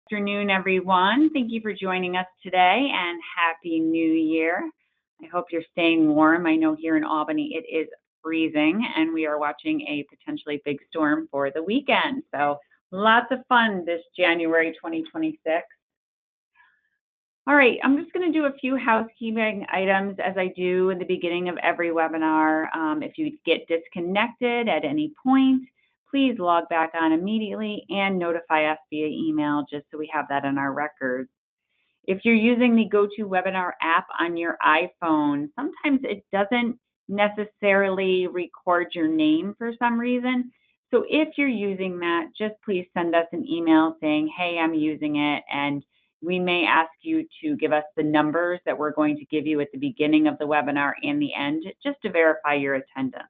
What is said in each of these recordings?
Afternoon, everyone. Thank you for joining us today and Happy New Year. I hope you're staying warm. I know here in Albany it is freezing and we are watching a potentially big storm for the weekend. So lots of fun this January 2026. All right, I'm just going to do a few housekeeping items as I do in the beginning of every webinar. If you get disconnected at any point, please log back on immediately and notify us via email just so we have that in our records. If you're using the GoToWebinar app on your iPhone, sometimes it doesn't necessarily record your name for some reason. So if you're using that, just please send us an email saying, hey, I'm using it, and we may ask you to give us the numbers that we're going to give you at the beginning of the webinar and the end, just to verify your attendance.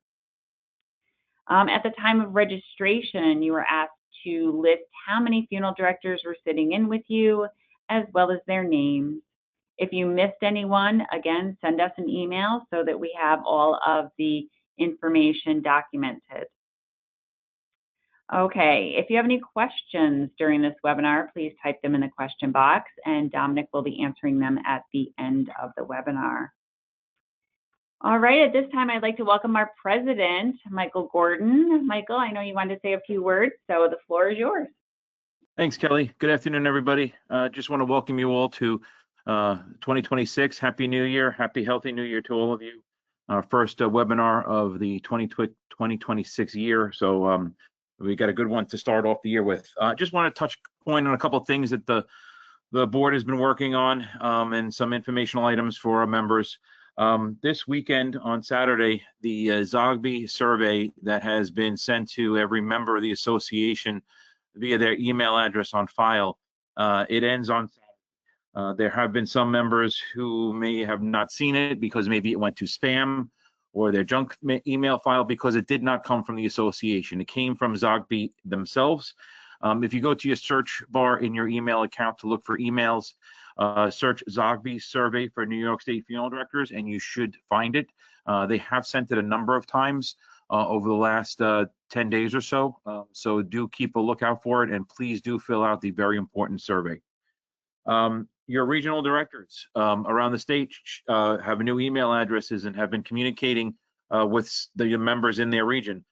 At the time of registration, you were asked to list how many funeral directors were sitting in with you, as well as their names. If you missed anyone, again, send us an email so that we have all of the information documented. Okay, if you have any questions during this webinar, please type them in the question box, and Dominic will be answering them at the end of the webinar. All right, at this time, I'd like to welcome our president, Michael Gordon. Michael, I know you wanted to say a few words, so the floor is yours. Thanks, Kelly. Good afternoon, everybody. Just want to welcome you all to 2026. Happy New Year. Happy, healthy New Year to all of you. Our first webinar of the 2026 year. So we got a good one to start off the year with. Just want to touch point on a couple of things that the board has been working on and some informational items for our members. This weekend on Saturday, the Zogby survey that has been sent to every member of the association via their email address on file, it ends on Saturday. There have been some members who may have not seen it because maybe it went to spam or their junk email file because it did not come from the association. It came from Zogby themselves. If you go to your search bar in your email account to look for emails, search Zogby survey for New York State funeral directors, and you should find it. They have sent it a number of times over the last 10 days or so. So do keep a lookout for it, and please do fill out the very important survey. Your regional directors around the state have new email addresses and have been communicating with the members in their region.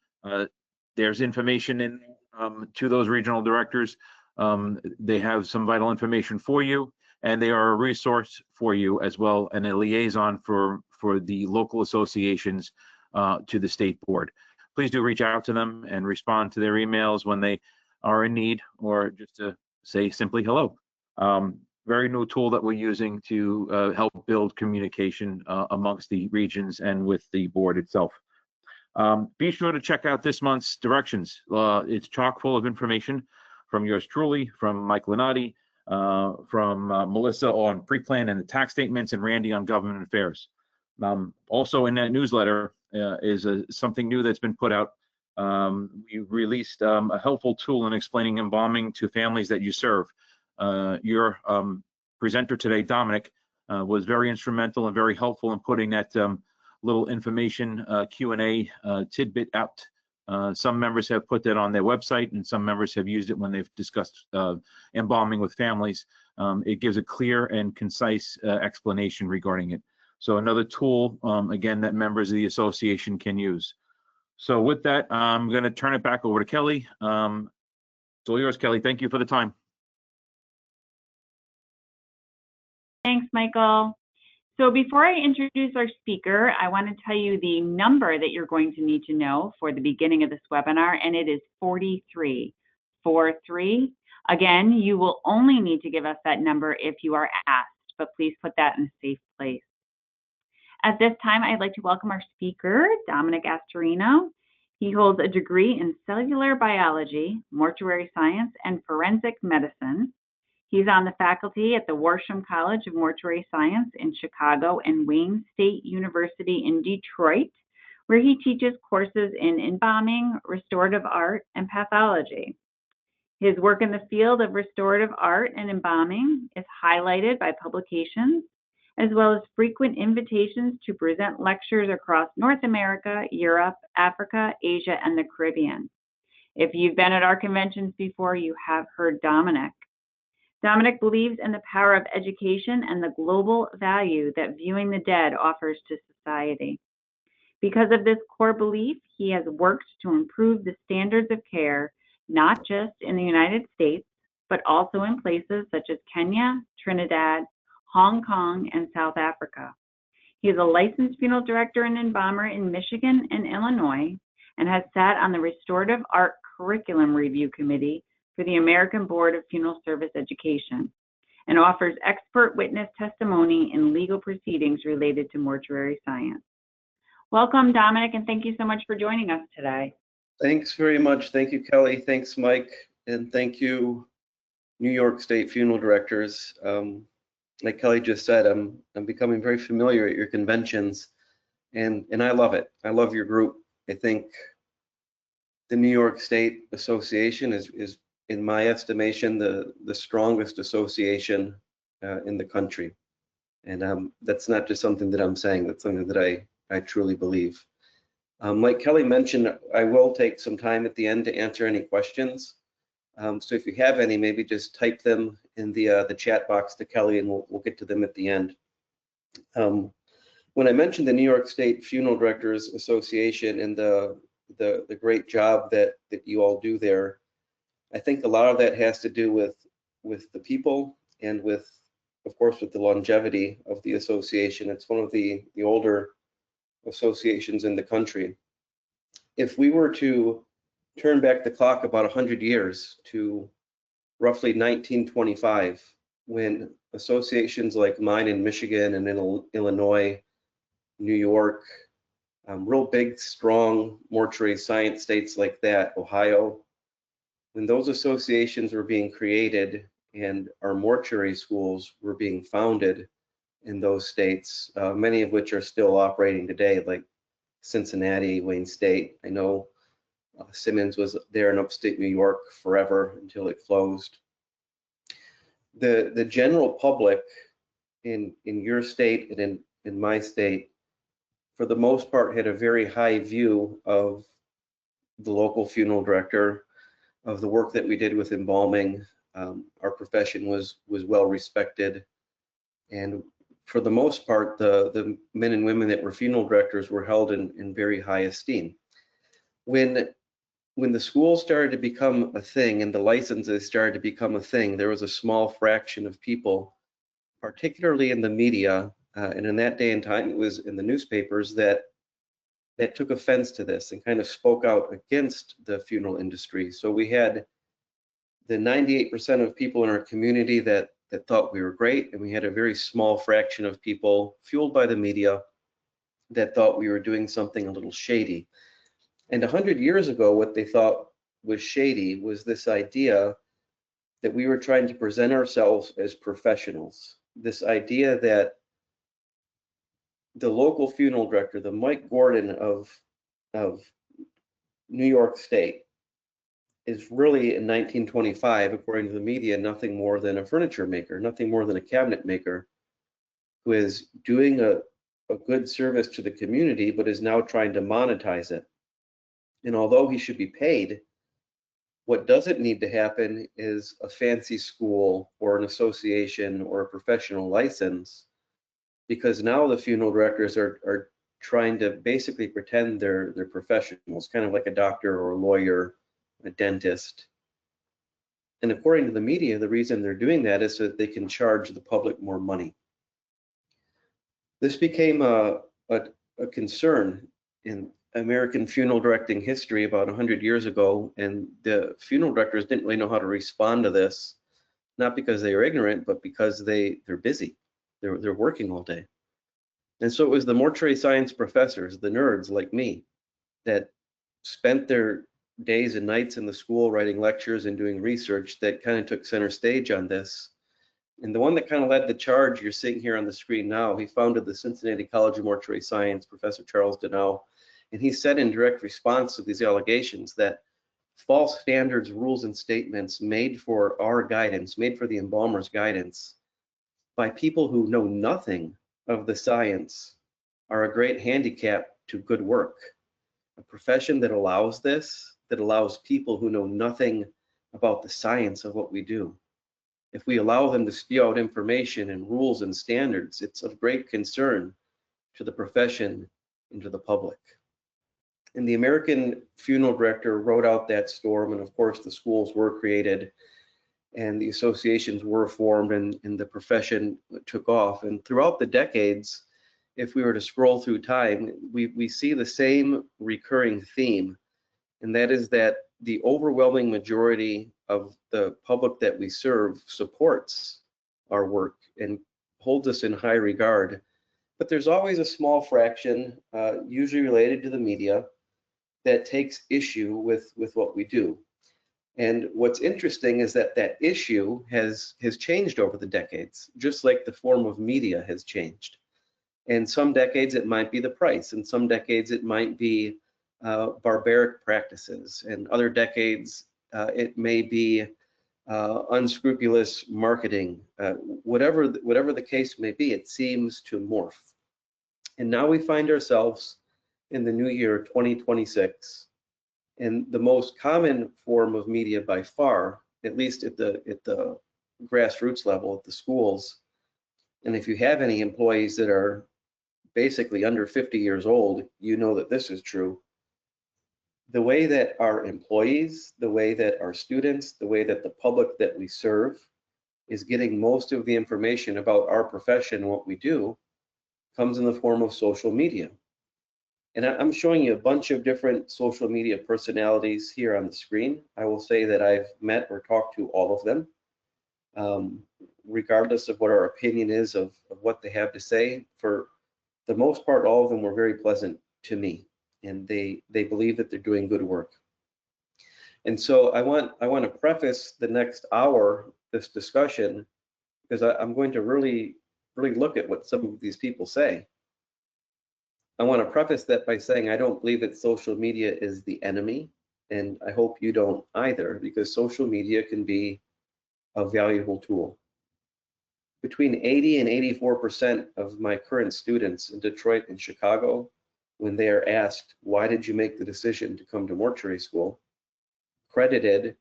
There's information in to those regional directors. They have some vital information for you, and they are a resource for you as well, and a liaison for the local associations to the state board. Please do reach out to them and respond to their emails when they are in need, or just to say simply hello. Very new tool that we're using to help build communication amongst the regions and with the board itself. Be sure to check out this month's directions. It's chock full of information from yours truly, from Mike Lenati, from Melissa on pre-plan and the tax statements, and Randy on government affairs. Also in that newsletter is something new that's been put out. We released a helpful tool in explaining embalming to families that you serve. Your presenter today, Dominic, was very instrumental and very helpful in putting that little information Q&A tidbit out. Some members have put that on their website, and some members have used it when they've discussed embalming with families. It gives a clear and concise explanation regarding it. So another tool, again, that members of the association can use. So with that, I'm going to turn it back over to Kelly. It's all yours, Kelly. Thank you for the time. Thanks, Michael. So before I introduce our speaker, I want to tell you the number that you're going to need to know for the beginning of this webinar, and it is 4343. Again, you will only need to give us that number if you are asked, but please put that in a safe place. At this time, I'd like to welcome our speaker, Dominic Astorino. He holds a degree in cellular biology, mortuary science, and forensic medicine. He's on the faculty at the Worsham College of Mortuary Science in Chicago and Wayne State University in Detroit, where he teaches courses in embalming, restorative art, and pathology. His work in the field of restorative art and embalming is highlighted by publications, as well as frequent invitations to present lectures across North America, Europe, Africa, Asia, and the Caribbean. If you've been at our conventions before, you have heard Dominic. Dominic believes in the power of education and the global value that viewing the dead offers to society. Because of this core belief, he has worked to improve the standards of care, not just in the United States, but also in places such as Kenya, Trinidad, Hong Kong, and South Africa. He is a licensed funeral director and embalmer in Michigan and Illinois, and has sat on the Restorative Art Curriculum Review Committee for the American Board of Funeral Service Education, and offers expert witness testimony in legal proceedings related to mortuary science. Welcome, Dominic, and thank you so much for joining us today. Thanks very much. Thank you, Kelly. Thanks, Mike. And thank you, New York State funeral directors. Like Kelly just said, I'm becoming very familiar at your conventions, and I love it. I love your group. I think the New York State Association is in my estimation, the strongest association in the country. And that's not just something that I'm saying, that's something that I truly believe. Like Kelly mentioned, I will take some time at the end to answer any questions. So if you have any, maybe just type them in the chat box to Kelly, and we'll get to them at the end. When I mentioned the New York State Funeral Directors Association and the great job that you all do there, I think a lot of that has to do with the people and with, of course, with the longevity of the association. It's one of the older associations in the country. If we were to turn back the clock about 100 years to roughly 1925, when associations like mine in Michigan and in Illinois, New York, real big, strong mortuary science states like that, Ohio, when those associations were being created and our mortuary schools were being founded in those states, many of which are still operating today, like Cincinnati, Wayne State. I know Simmons was there in upstate New York forever until it closed. The general public in your state and in my state, for the most part, had a very high view of the local funeral director, of the work that we did with embalming. Our profession was well respected, and for the most part, the men and women that were funeral directors were held in very high esteem. When the school started to become a thing and the licenses started to become a thing, there was a small fraction of people, particularly in the media, and in that day and time, it was in the newspapers, that took offense to this and kind of spoke out against the funeral industry. So we had the 98% of people in our community that thought we were great, and we had a very small fraction of people, fueled by the media, that thought we were doing something a little shady. And 100 years ago, what they thought was shady was this idea that we were trying to present ourselves as professionals. This idea that the local funeral director, the Mike Gordon of New York State, is really in 1925, according to the media, nothing more than a furniture maker, nothing more than a cabinet maker, who is doing a good service to the community, but is now trying to monetize it. And although he should be paid, what doesn't need to happen is a fancy school or an association or a professional license, because now the funeral directors are trying to basically pretend they're professionals, kind of like a doctor or a lawyer, a dentist. And according to the media, the reason they're doing that is so that they can charge the public more money. This became a concern in American funeral directing history about 100 years ago, and the funeral directors didn't really know how to respond to this, not because they were ignorant, but because they're busy. They're working all day. And so it was the mortuary science professors, the nerds like me, that spent their days and nights in the school writing lectures and doing research that kind of took center stage on this. And the one that kind of led the charge you're seeing here on the screen now, he founded the Cincinnati College of Mortuary Science, Professor Charles Deneau, and he said in direct response to these allegations that false standards, rules, and statements made for our guidance, made for the embalmer's guidance, by people who know nothing of the science, are a great handicap to good work. A profession that allows this, that allows people who know nothing about the science of what we do, If we allow them to spew out information and rules and standards, it's of great concern to the profession and to the public. And the American Funeral Director wrote out that storm, and of course the schools were created and the associations were formed, and the profession took off. And throughout the decades, if we were to scroll through time, we see the same recurring theme, and that is that the overwhelming majority of the public that we serve supports our work and holds us in high regard. But there's always a small fraction, usually related to the media, that takes issue with what we do. And what's interesting is that that issue has changed over the decades, just like the form of media has changed. And some decades it might be the price, and some decades it might be barbaric practices, and other decades it may be unscrupulous marketing. Whatever the case may be, it seems to morph. And now we find ourselves in the new year 2026, and the most common form of media by far, at least at the grassroots level at the schools, and if you have any employees that are basically under 50 years old, you know that this is true. The way that our employees, the way that our students, the way that the public that we serve is getting most of the information about our profession, what we do, comes in the form of social media. And I'm showing you a bunch of different social media personalities here on the screen. I will say that I've met or talked to all of them, regardless of what our opinion is of what they have to say. For the most part, all of them were very pleasant to me, and they believe that they're doing good work. And so I want to preface the next hour, this discussion, because I'm going to really look at what some of these people say. I want to preface that by saying I don't believe that social media is the enemy, and I hope you don't either, because social media can be a valuable tool. Between 80 and 84% of my current students in Detroit and Chicago, when they are asked, why did you make the decision to come to mortuary school, credited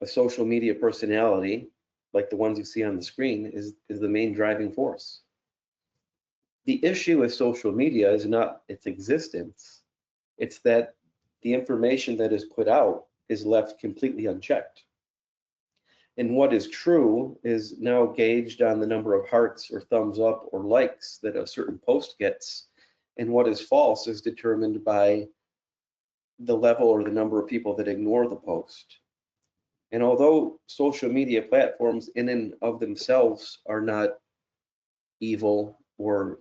a social media personality, like the ones you see on the screen, is the main driving force. The issue with social media is not its existence, it's that the information that is put out is left completely unchecked. And what is true is now gauged on the number of hearts or thumbs up or likes that a certain post gets, and what is false is determined by the level or the number of people that ignore the post. And although social media platforms in and of themselves are not evil or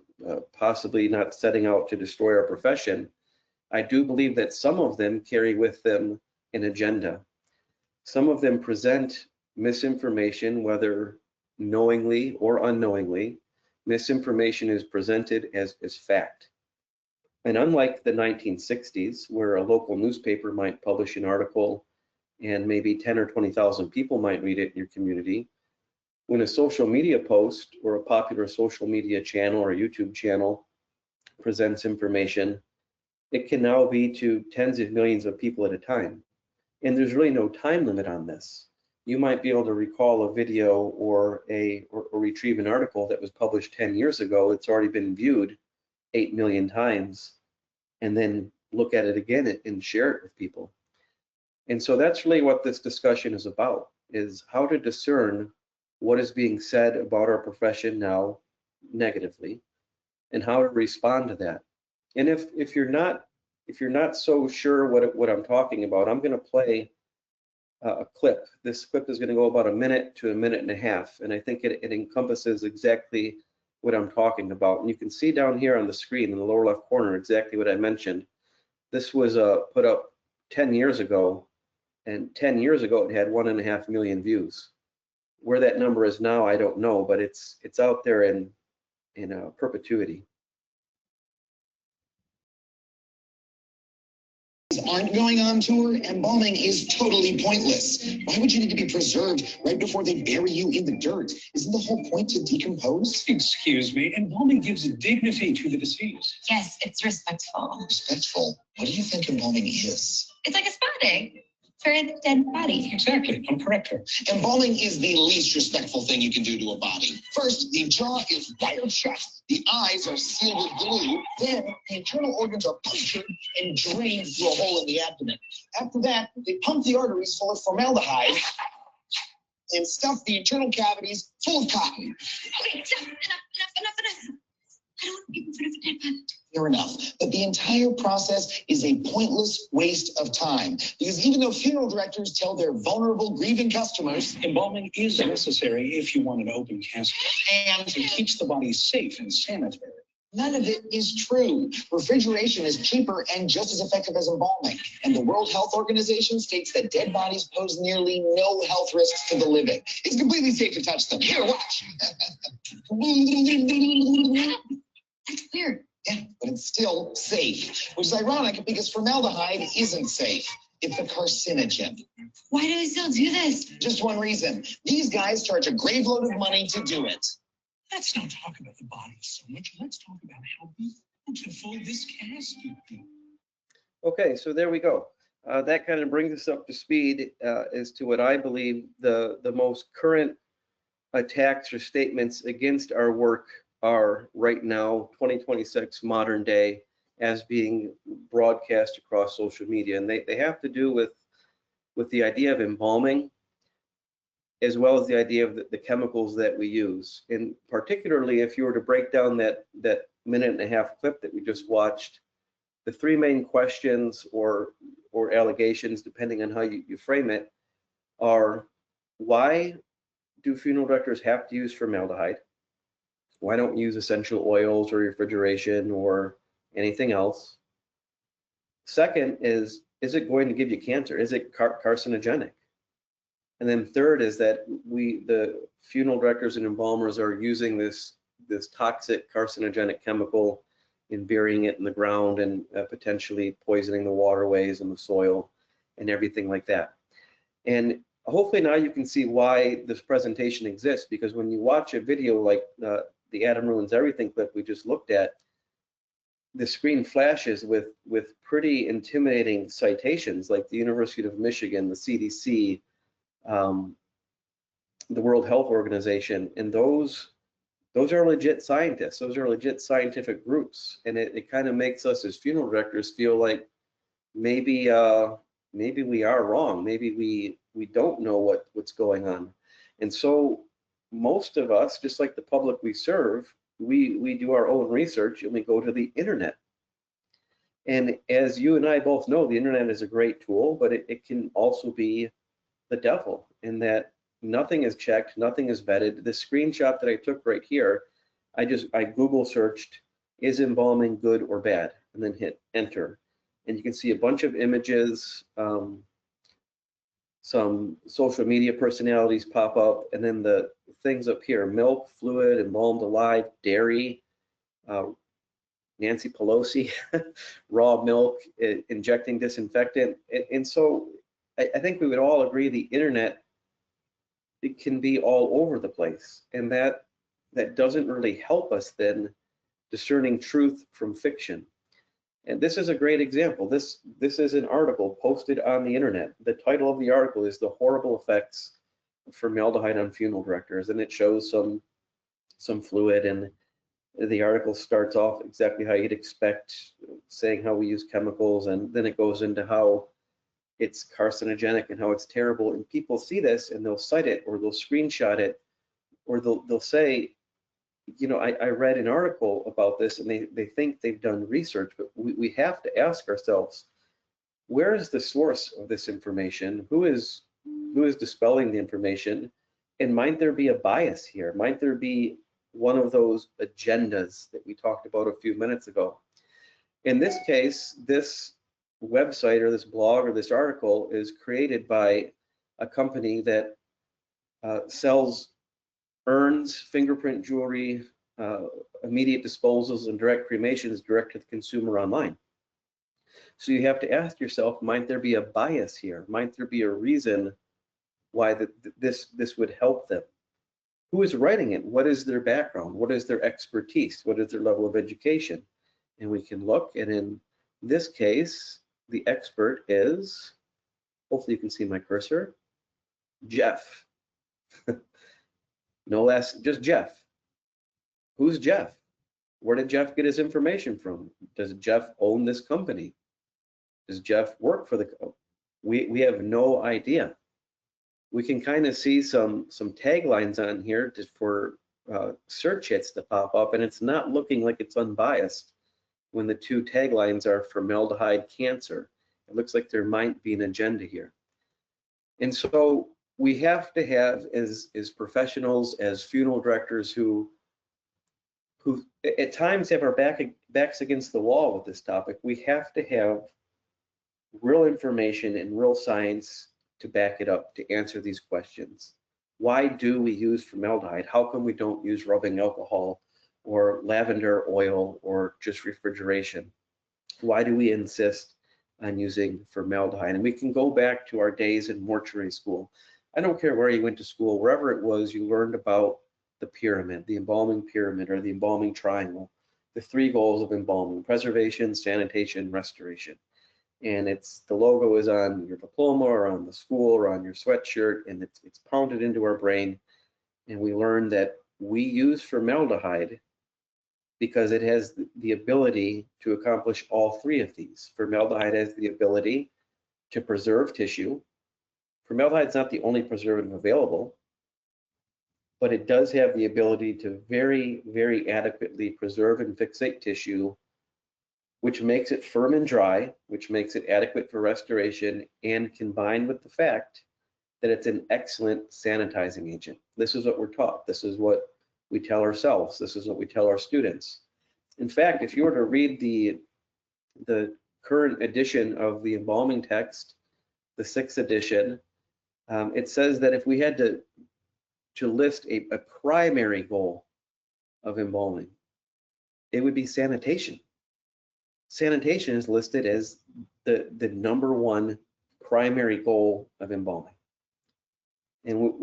possibly not setting out to destroy our profession, I do believe that some of them carry with them an agenda. Some of them present misinformation, whether knowingly or unknowingly. Misinformation is presented as fact. And unlike the 1960s, where a local newspaper might publish an article and maybe 10 or 20,000 people might read it in your community, when a social media post or a popular social media channel or YouTube channel presents information, it can now be to tens of millions of people at a time. And there's really no time limit on this. You might be able to recall a video or retrieve an article that was published 10 years ago. It's already been viewed 8 million times, and then look at it again and share it with people. And so that's really what this discussion is about, is how to discern what is being said about our profession now negatively, and how to respond to that. And if you're not so sure what I'm talking about, I'm going to play a clip. This clip is going to go about a minute to a minute and a half, and I think it encompasses exactly what I'm talking about. And you can see down here on the screen in the lower left corner exactly what I mentioned. This was put up 10 years ago, and 10 years ago it had 1.5 million views. Where that number is now, I don't know, but it's out there in perpetuity. Aren't going on tour, embalming is totally pointless. Why would you need to be preserved right before they bury you in the dirt? Isn't the whole point to decompose? Excuse me, embalming gives dignity to the deceased. Yes, it's respectful. Respectful? What do you think embalming is? It's like a spa day. for a dead body. Exactly. I'm correct here. Embalming is the least respectful thing you can do to a body. First, the jaw is wired shut. The eyes are sealed with glue. Then, the internal organs are punctured and drained through a hole in the abdomen. After that, they pump the arteries full of formaldehyde and stuff the internal cavities full of cotton. Okay, stop. Enough. I don't want to be in front of a dead body. Fair enough. But the entire process is a pointless waste of time. Because even though funeral directors tell their vulnerable, grieving customers, Embalming is necessary if you want an open casket. and It keeps the body safe and sanitary. none of it is true. Refrigeration is cheaper and just as effective as embalming. And the World Health Organization states that dead bodies pose nearly no health risks to the living. It's completely safe to touch them. Here, watch. That's weird. Yeah, but it's still safe, which is ironic because formaldehyde isn't safe. It's a carcinogen. Why do we still do this? Just one reason. These guys charge a grave load of money to do it. Let's not talk about the body so much. Let's talk about how beautiful this casket is. Okay, so there we go. That kind of brings us up to speed as to what I believe the most current attacks or statements against our work are right now, 2026, modern day, as being broadcast across social media. And they have to do with the idea of embalming, as well as the idea of the chemicals that we use. And particularly if you were to break down that minute and a half clip that we just watched, the three main questions or allegations, depending on how you frame it, are: why do funeral directors have to use formaldehyde? Why don't you use essential oils or refrigeration or anything else? Second is it going to give you cancer? Is it carcinogenic? And then third is that the funeral directors and embalmers are using this toxic carcinogenic chemical and burying it in the ground and potentially poisoning the waterways and the soil and everything like that. And hopefully now you can see why this presentation exists, because when you watch a video like the Adam Ruins Everything clip we just looked at, the screen flashes with pretty intimidating citations like the University of Michigan, the CDC, the World Health Organization, and those are legit scientists. Those are legit scientific groups, and it kind of makes us as funeral directors feel like maybe we are wrong. Maybe we don't know what's going on. And so most of us, just like the public we serve, we do our own research and we go to the internet. And as you and I both know, the internet is a great tool, but it can also be the devil, in that nothing is checked, nothing is vetted. The screenshot that I took right here, I Google searched, is embalming good or bad, and then hit enter. And you can see a bunch of images, some social media personalities pop up, and then the things up here: milk, fluid, embalmed alive, dairy, Nancy Pelosi, raw milk, injecting disinfectant. And so I think we would all agree the internet, it can be all over the place, and that doesn't really help us then discerning truth from fiction. And this is a great example. This is an article posted on the internet. The title of the article is "The Horrible Effects of Formaldehyde on Funeral Directors," and it shows some fluid, and the article starts off exactly how you'd expect, saying how we use chemicals, and then it goes into how it's carcinogenic and how it's terrible. And people see this and they'll cite it, or they'll screenshot it, or they'll say, you know, I read an article about this, and they think they've done research, but we have to ask ourselves, where is the source of this information? Who is dispelling the information? And might there be a bias here? Might there be one of those agendas that we talked about a few minutes ago? In this case, this website or this blog or this article is created by a company that sells urns, fingerprint jewelry, immediate disposals, and direct cremations direct to the consumer online. So you have to ask yourself, might there be a bias here? Might there be a reason why this would help them? Who is writing it? What is their background? What is their expertise? What is their level of education? And we can look, and in this case, the expert is hopefully you can see my cursor, Jeff. No less, just Jeff. Who's Jeff? Where did Jeff get his information from? Does Jeff own this company? Does Jeff work for the company? We have no idea. We can kind of see some taglines on here just for search hits to pop up, and it's not looking like it's unbiased when the two taglines are formaldehyde cancer. It looks like there might be an agenda here. And so we have to have, as professionals, as funeral directors who at times have our backs against the wall with this topic, we have to have real information and real science to back it up, to answer these questions. Why do we use formaldehyde? How come we don't use rubbing alcohol or lavender oil or just refrigeration? Why do we insist on using formaldehyde? And we can go back to our days in mortuary school. I don't care where you went to school, wherever it was, you learned about the pyramid, the embalming pyramid or the embalming triangle, the 3 goals of embalming: preservation, sanitation, restoration. And the logo is on your diploma or on the school or on your sweatshirt, and it's pounded into our brain. And we learn that we use formaldehyde because it has the ability to accomplish all 3 of these. Formaldehyde has the ability to preserve tissue. Formaldehyde is not the only preservative available, but it does have the ability to very, very adequately preserve and fixate tissue, which makes it firm and dry, which makes it adequate for restoration, and combined with the fact that it's an excellent sanitizing agent. This is what we're taught. This is what we tell ourselves. This is what we tell our students. In fact, if you were to read the current edition of the embalming text, the 6th edition, it says that if we had to list a primary goal of embalming, it would be sanitation. Sanitation is listed as the #1 primary goal of embalming. And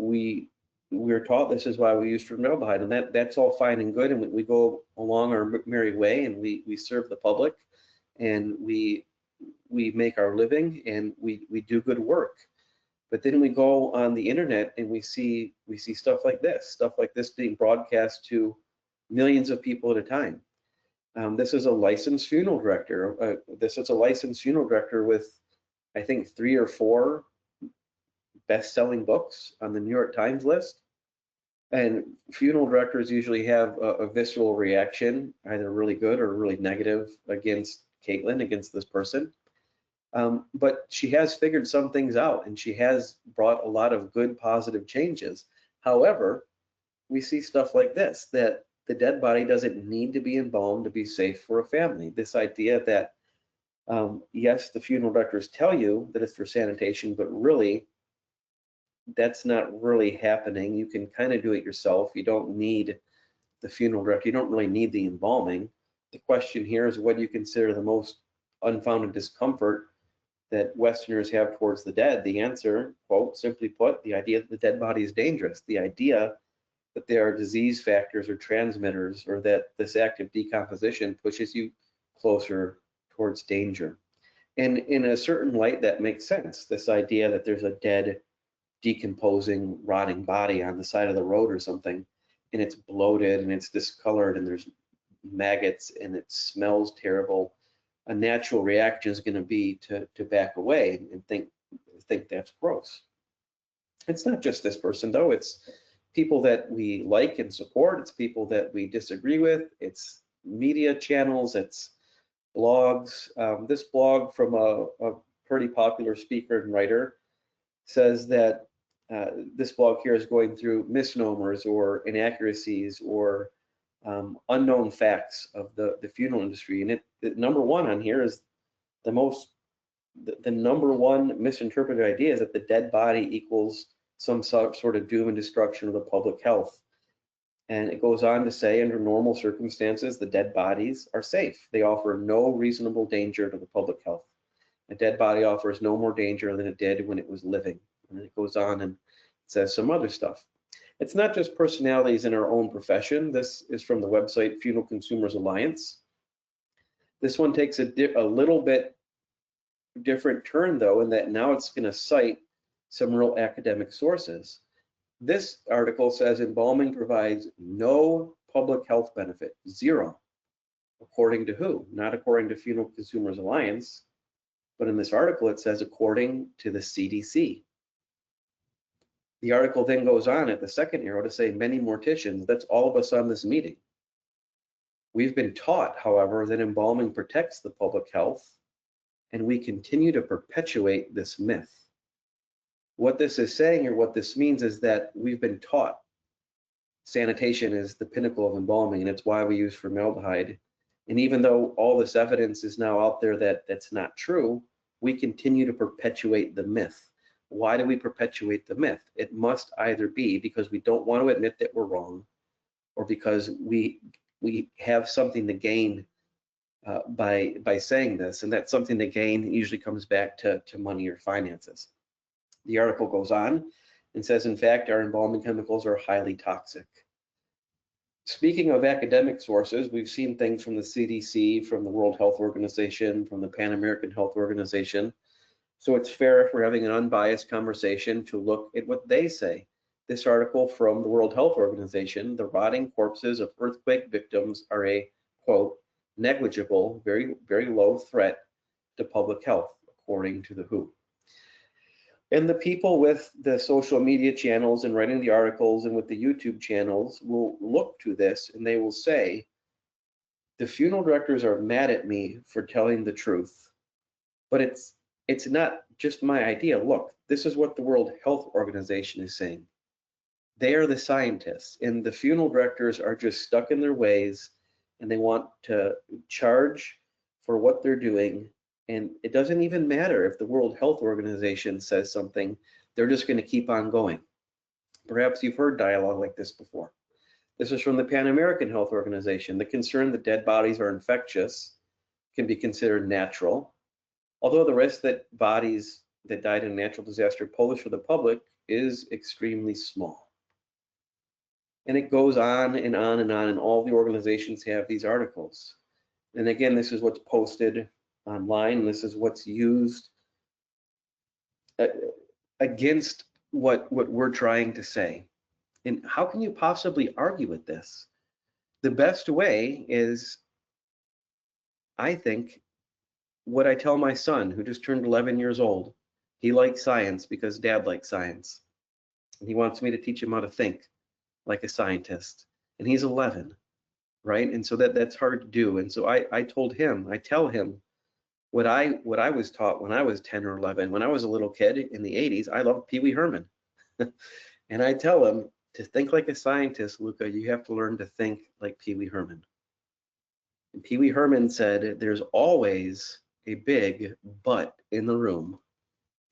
we're taught this is why we use formaldehyde, and that's all fine and good, and we go along our merry way, and we serve the public, and we make our living, and we do good work. But then we go on the internet and we see stuff like this being broadcast to millions of people at a time. This is a licensed funeral director. This is a licensed funeral director with, I think, 3 or 4 best-selling books on the New York Times list. And funeral directors usually have a visceral reaction, either really good or really negative, against Caitlin, against this person. But she has figured some things out, and she has brought a lot of good, positive changes. However, we see stuff like this, that the dead body doesn't need to be embalmed to be safe for a family. This idea that, yes, the funeral directors tell you that it's for sanitation, but really, that's not really happening. You can kind of do it yourself. You don't need the funeral director. You don't really need the embalming. The question here is, what do you consider the most unfounded discomfort that Westerners have towards the dead? The answer, quote, simply put, the idea that the dead body is dangerous, the idea that there are disease factors or transmitters, or that this active decomposition pushes you closer towards danger. And in a certain light, that makes sense. This idea that there's a dead, decomposing, rotting body on the side of the road or something, and it's bloated and it's discolored and there's maggots and it smells terrible, a natural reaction is going to be to back away and think that's gross. It's not just this person though, it's people that we like and support, it's people that we disagree with, it's media channels, it's blogs. This blog from a pretty popular speaker and writer says that this blog here is going through misnomers or inaccuracies or unknown facts of the funeral industry. And the #1 on here is the #1 misinterpreted idea is that the dead body equals some sort of doom and destruction of the public health. And it goes on to say, under normal circumstances, the dead bodies are safe. They offer no reasonable danger to the public health. A dead body offers no more danger than it did when it was living. And then it goes on and says some other stuff. It's not just personalities in our own profession. This is from the website Funeral Consumers Alliance. This one takes a little bit different turn though, in that now it's going to cite some real academic sources. This article says embalming provides no public health benefit, zero. According to who? Not according to Funeral Consumers Alliance, but in this article it says according to the CDC. The article then goes on at the second arrow to say many morticians, that's all of us on this meeting. We've been taught, however, that embalming protects the public health, and we continue to perpetuate this myth. What this is saying, or what this means, is that we've been taught sanitation is the pinnacle of embalming, and it's why we use formaldehyde. And even though all this evidence is now out there that that's not true, we continue to perpetuate the myth. Why do we perpetuate the myth? It must either be because we don't want to admit that we're wrong, or because we have something to gain by saying this, and that something to gain usually comes back to money or finances. The article goes on and says, in fact, our embalming chemicals are highly toxic. Speaking of academic sources, we've seen things from the CDC, from the World Health Organization, from the Pan American Health Organization. So it's fair if we're having an unbiased conversation to look at what they say. This article from the World Health Organization, the rotting corpses of earthquake victims are a, quote, negligible, very, very low threat to public health, according to the WHO. And the people with the social media channels and writing the articles and with the YouTube channels will look to this and they will say, the funeral directors are mad at me for telling the truth, but it's not just my idea. Look, this is what the World Health Organization is saying. They are the scientists, and the funeral directors are just stuck in their ways, and they want to charge for what they're doing. And it doesn't even matter if the World Health Organization says something, they're just going to keep on going. Perhaps you've heard dialogue like this before. This is from the Pan American Health Organization. The concern that dead bodies are infectious can be considered natural, although the risk that bodies that died in a natural disaster pose for the public is extremely small. And it goes on and on and on, and all the organizations have these articles. And again, this is what's posted online, and this is what's used against what we're trying to say. And how can you possibly argue with this? The best way is, I think, what I tell my son, who just turned 11 years old. He likes science because dad likes science. And he wants me to teach him how to think like a scientist. And he's 11, right? And so that's hard to do. And so I tell him what I was taught when I was 10 or 11. When I was a little kid in the 80s, I loved Pee Wee Herman. And I tell him, to think like a scientist, Luca, you have to learn to think like Pee Wee Herman. And Pee Wee Herman said, there's always a big butt in the room,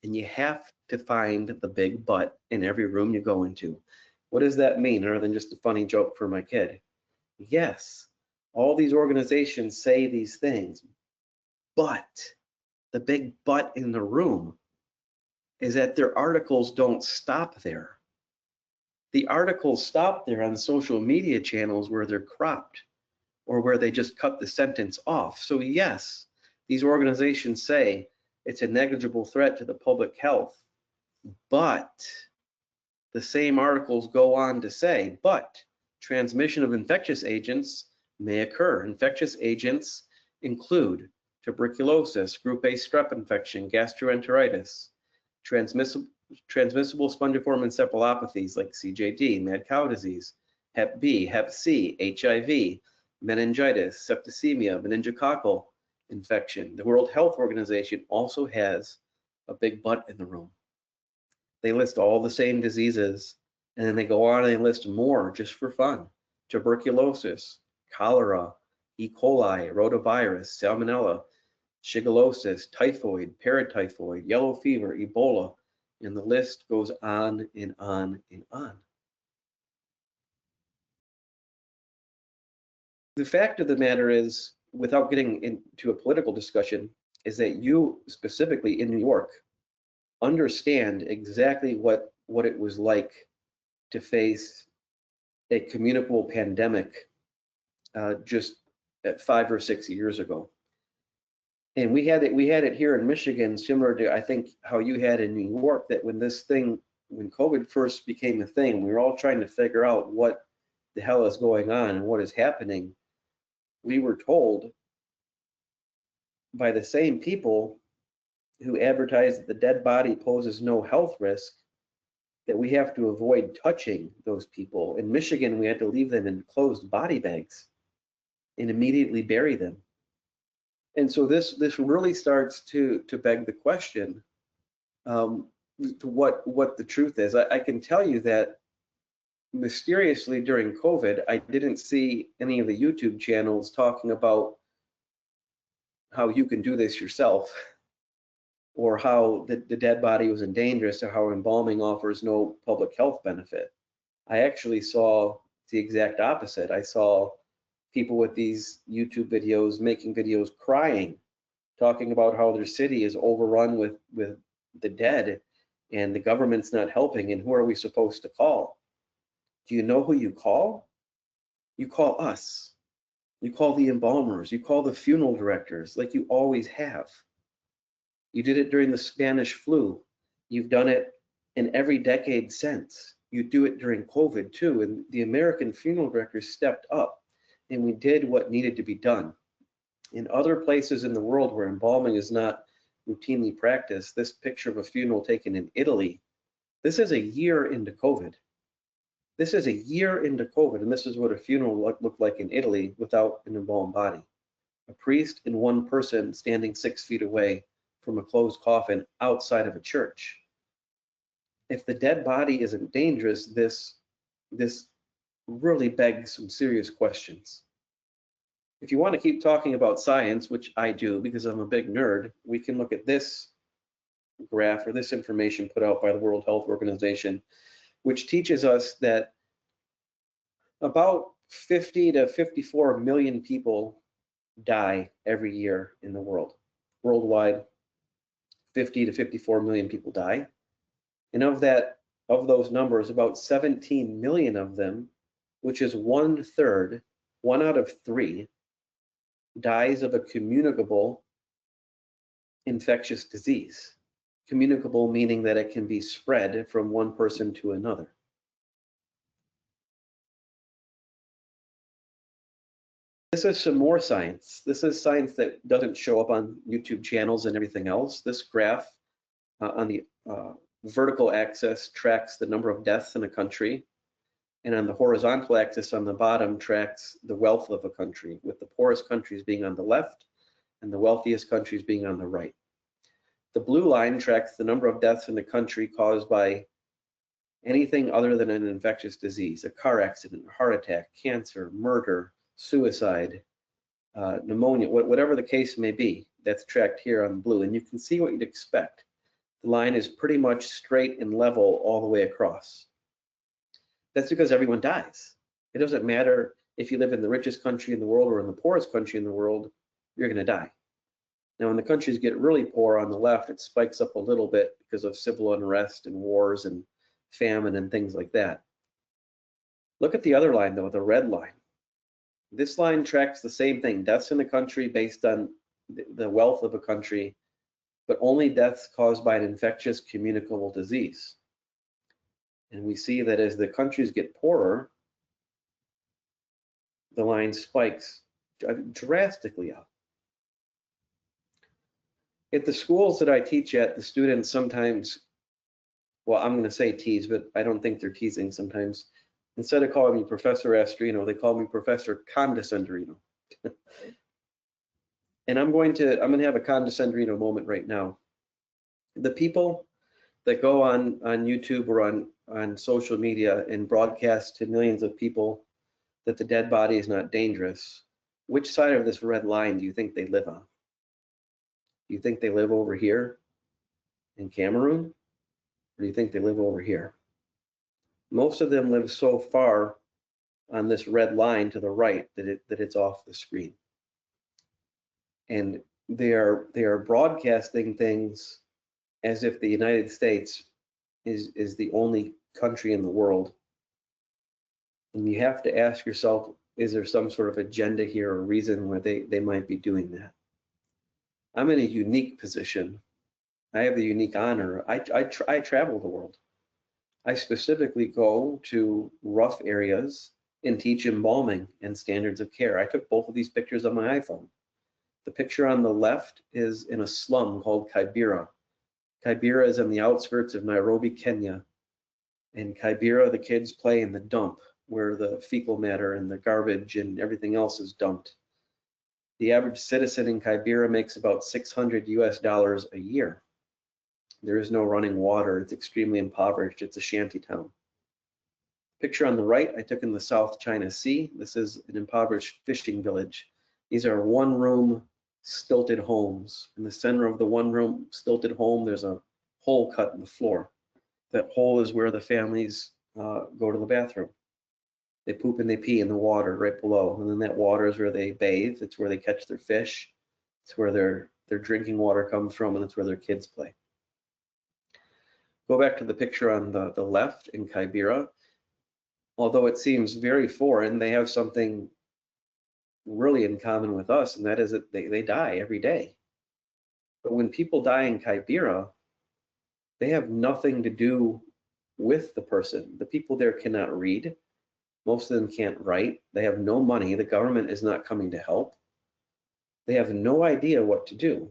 and you have to find the big butt in every room you go into. What does that mean, other than just a funny joke for my kid? Yes, all these organizations say these things, but the big butt in the room is that their articles don't stop there. The articles stop there on social media channels where they're cropped or where they just cut the sentence off. So yes, these organizations say it's a negligible threat to the public health, but the same articles go on to say, but transmission of infectious agents may occur. Infectious agents include tuberculosis, group A strep infection, gastroenteritis, transmissible spongiform encephalopathies like CJD, mad cow disease, Hep B, Hep C, HIV, meningitis, septicemia, meningococcal infection. The World Health Organization also has a big butt in the room. They list all the same diseases, and then they go on and they list more just for fun. Tuberculosis, cholera, E. coli, rotavirus, salmonella, shigellosis, typhoid, paratyphoid, yellow fever, Ebola, and the list goes on and on and on. The fact of the matter is, without getting into a political discussion, is that you specifically in New York understand exactly what it was like to face a communicable pandemic just 5 or 6 years ago. And we had it here in Michigan, similar to, I think, how you had in New York, that when COVID first became a thing, we were all trying to figure out what the hell is going on and what is happening. We were told by the same people who advertise that the dead body poses no health risk that we have to avoid touching those people. In Michigan, we had to leave them in closed body bags and immediately bury them. And so this really starts to beg the question, what the truth is. I can tell you that mysteriously during COVID, I didn't see any of the YouTube channels talking about how you can do this yourself, or how the dead body was dangerous, or how embalming offers no public health benefit. I actually saw the exact opposite. I saw people with these YouTube videos making videos crying, talking about how their city is overrun with the dead and the government's not helping, and who are we supposed to call? Do you know who you call? You call us. You call the embalmers. You call the funeral directors, like you always have. You did it during the Spanish flu. You've done it in every decade since. You do it during COVID too. And the American funeral directors stepped up, and we did what needed to be done. In other places in the world where embalming is not routinely practiced, this picture of a funeral taken in Italy, this is a year into COVID. This is a year into COVID, and this is what a funeral looked like in Italy without an embalmed body. A priest and one person standing 6 feet away from a closed coffin outside of a church. If the dead body isn't dangerous, this really begs some serious questions. If you want to keep talking about science, which I do because I'm a big nerd, we can look at this graph or this information put out by the World Health Organization, which teaches us that about 50 to 54 million people die every year in the world. Worldwide, 50 to 54 million people die. And of those numbers, about 17 million of them, which is 1/3, 1 out of 3, dies of a communicable infectious disease. Communicable meaning that it can be spread from one person to another. This is some more science. This is science that doesn't show up on YouTube channels and everything else. This graph on the vertical axis tracks the number of deaths in a country, and on the horizontal axis on the bottom tracks the wealth of a country, with the poorest countries being on the left and the wealthiest countries being on the right. The blue line tracks the number of deaths in the country caused by anything other than an infectious disease, a car accident, a heart attack, cancer, murder, suicide, pneumonia, whatever the case may be. That's tracked here on blue, and you can see what you'd expect. The line is pretty much straight and level all the way across. That's because everyone dies. It doesn't matter if you live in the richest country in the world or in the poorest country in the world, you're going to die. Now, when the countries get really poor on the left, it spikes up a little bit because of civil unrest and wars and famine and things like that. Look at the other line, though, the red line. This line tracks the same thing, deaths in the country based on the wealth of a country, but only deaths caused by an infectious communicable disease. And we see that as the countries get poorer, the line spikes drastically up. At the schools that I teach at, the students sometimes, well, I'm going to say tease, but I don't think they're teasing sometimes. Instead of calling me Professor Astrino, they call me Professor Condescendrino. And I'm going to have a Condescendrino moment right now. The people that go on YouTube or on social media and broadcast to millions of people that the dead body is not dangerous, which side of this red line do you think they live on? Do you think they live over here in Cameroon? Or do you think they live over here? Most of them live so far on this red line to the right that it's off the screen. And they are broadcasting things as if the United States is the only country in the world. And you have to ask yourself, is there some sort of agenda here or reason why they might be doing that? I'm in a unique position. I have the unique honor. I travel the world. I specifically go to rough areas and teach embalming and standards of care. I took both of these pictures on my iPhone. The picture on the left is in a slum called Kibera. Kibera is on the outskirts of Nairobi, Kenya. In Kibera, the kids play in the dump where the fecal matter and the garbage and everything else is dumped. The average citizen in Kibera makes about $600 a year. There is no running water. It's extremely impoverished. It's a shanty town. Picture on the right, I took in the South China Sea. This is an impoverished fishing village. These are one-room stilted homes. In the center of the one-room stilted home, there's a hole cut in the floor. That hole is where the families go to the bathroom. They poop and they pee in the water right below, and then that water is where they bathe. It's where they catch their fish. It's where their drinking water comes from, and it's where their kids play. Go back to the picture on the left in Kibera. Although it seems very foreign, they have something really in common with us, and that is that they die every day. But when people die in Kibera, they have nothing to do with the person. The people there cannot read. Most of them can't write. They have no money. The government is not coming to help. They have no idea what to do.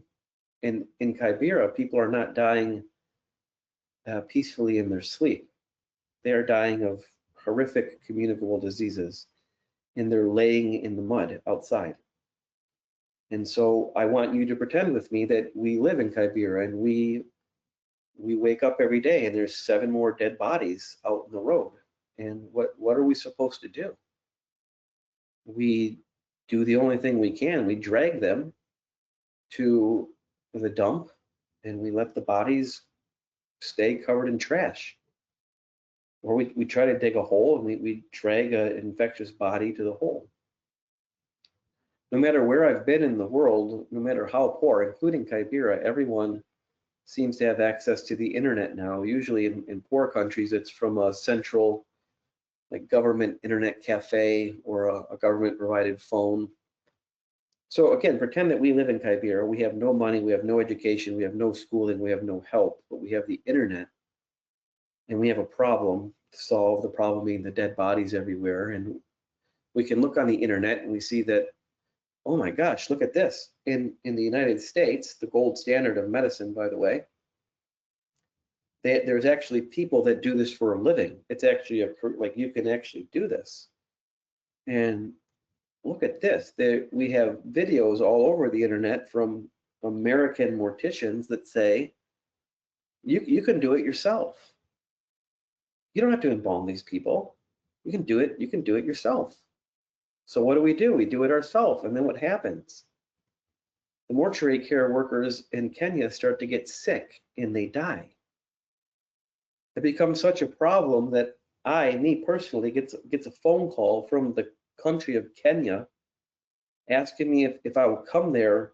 And in Kibera, people are not dying peacefully in their sleep. They are dying of horrific communicable diseases, and they're laying in the mud outside. And so I want you to pretend with me that we live in Kibera and we wake up every day and there's 7 more dead bodies out in the road. And what are we supposed to do? We do the only thing we can. We drag them to the dump and we let the bodies stay covered in trash. Or we try to dig a hole and we drag an infectious body to the hole. No matter where I've been in the world, no matter how poor, including Kibera, everyone seems to have access to the internet now. Usually in poor countries, it's from a central like government internet cafe or a government provided phone. So again, pretend that we live in Kibera. We have no money, we have no education, we have no schooling, we have no help, but we have the internet. And we have a problem to solve, the problem being the dead bodies everywhere. And we can look on the internet and we see that, oh my gosh, look at this. In the United States, the gold standard of medicine, by the way, there's actually people that do this for a living. It's actually like you can actually do this. And look at this. We have videos all over the internet from American morticians that say, you can do it yourself. You don't have to embalm these people. You can do it yourself. So what do? We do it ourselves. And then what happens? The mortuary care workers in Kenya start to get sick and they die. It becomes such a problem that me personally, gets a phone call from the country of Kenya asking me if I would come there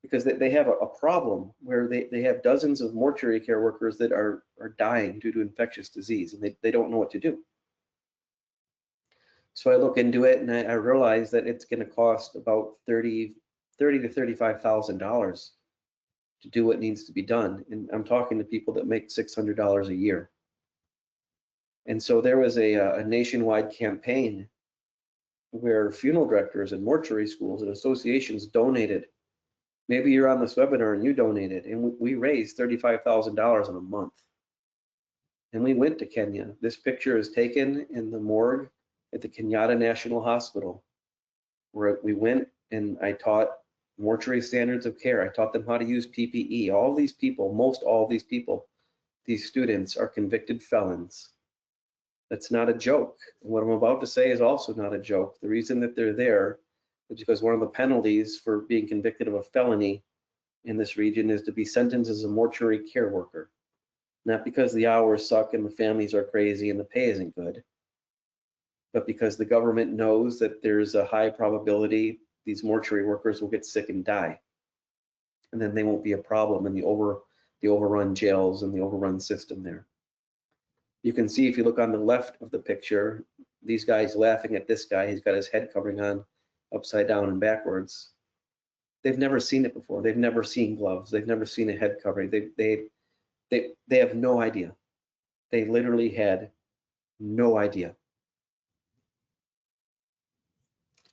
because they have a problem where they have dozens of mortuary care workers that are dying due to infectious disease, and they don't know what to do. So I look into it and I realize that it's going to cost about $30,000 to $35,000 to do what needs to be done. And I'm talking to people that make $600 a year. And so there was a nationwide campaign where funeral directors and mortuary schools and associations donated. Maybe you're on this webinar and you donated, and we raised $35,000 in a month. And we went to Kenya. This picture is taken in the morgue at the Kenyatta National Hospital, where we went and I taught mortuary standards of care. I taught them how to use PPE. All these people, most all these people, these students are convicted felons. That's not a joke. And what I'm about to say is also not a joke. The reason that they're there is because one of the penalties for being convicted of a felony in this region is to be sentenced as a mortuary care worker. Not because the hours suck and the families are crazy and the pay isn't good, but because the government knows that there's a high probability these mortuary workers will get sick and die. And then they won't be a problem in the overrun jails and the overrun system there. You can see if you look on the left of the picture, these guys laughing at this guy. He's got his head covering on upside down and backwards. They've never seen it before. They've never seen gloves. They've never seen a head covering. They have no idea. They literally had no idea.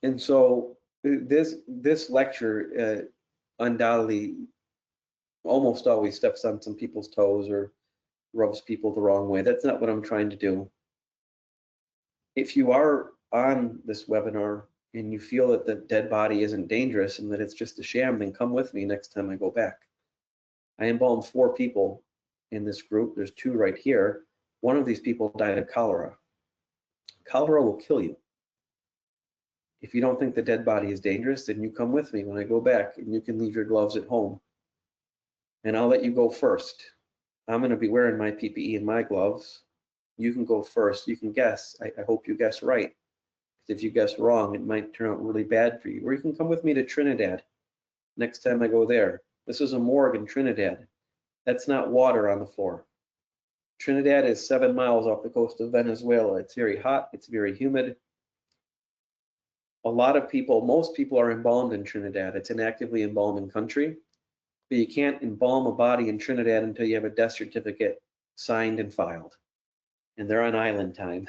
And so this lecture undoubtedly almost always steps on some people's toes or rubs people the wrong way. That's not what I'm trying to do. If you are on this webinar and you feel that the dead body isn't dangerous and that it's just a sham, then come with me next time I go back. I embalmed 4 people in this group. There's 2 right here. One of these people died of cholera. Cholera will kill you. If you don't think the dead body is dangerous, then you come with me when I go back, and you can leave your gloves at home. And I'll let you go first. I'm going to be wearing my PPE and my gloves. You can go first. You can guess. I hope you guess right. If you guess wrong, it might turn out really bad for you. Or you can come with me to Trinidad next time I go there. This is a morgue in Trinidad. That's not water on the floor. Trinidad is 7 miles off the coast of Venezuela. It's very hot. It's very humid. A lot of people, most people are embalmed in Trinidad. It's an actively embalming country, but you can't embalm a body in Trinidad until you have a death certificate signed and filed. And they're on island time.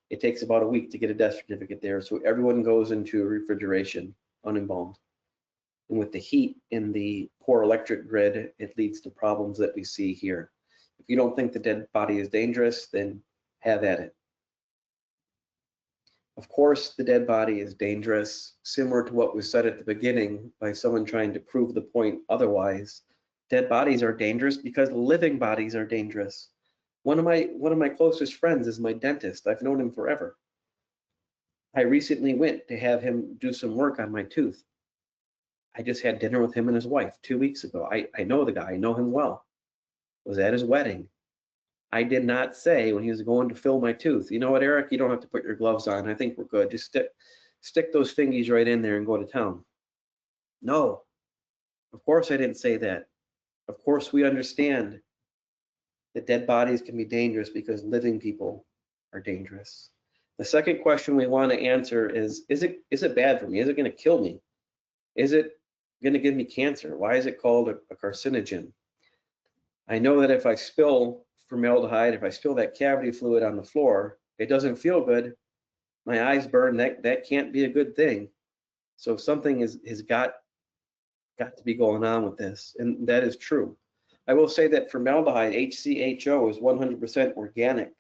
It takes about a week to get a death certificate there, so everyone goes into refrigeration, unembalmed. And with the heat in the poor electric grid, it leads to problems that we see here. If you don't think the dead body is dangerous, then have at it. Of course, the dead body is dangerous, similar to what was said at the beginning by someone trying to prove the point otherwise. Dead bodies are dangerous because living bodies are dangerous. One of my closest friends is my dentist. I've known him forever. I recently went to have him do some work on my tooth. I just had dinner with him and his wife 2 weeks ago. I know the guy, I know him well. Was at his wedding. I did not say when he was going to fill my tooth, you know what, Eric, you don't have to put your gloves on. I think we're good. Just stick those fingies right in there and go to town. No, of course I didn't say that. Of course we understand that dead bodies can be dangerous because living people are dangerous. The second question we want to answer is it bad for me? Is it going to kill me? Is it going to give me cancer? Why is it called a carcinogen? I know that if I spill formaldehyde, if I spill that cavity fluid on the floor, it doesn't feel good. My eyes burn. That can't be a good thing. So something has got to be going on with this, and that is true. I will say that formaldehyde, HCHO, is 100% organic.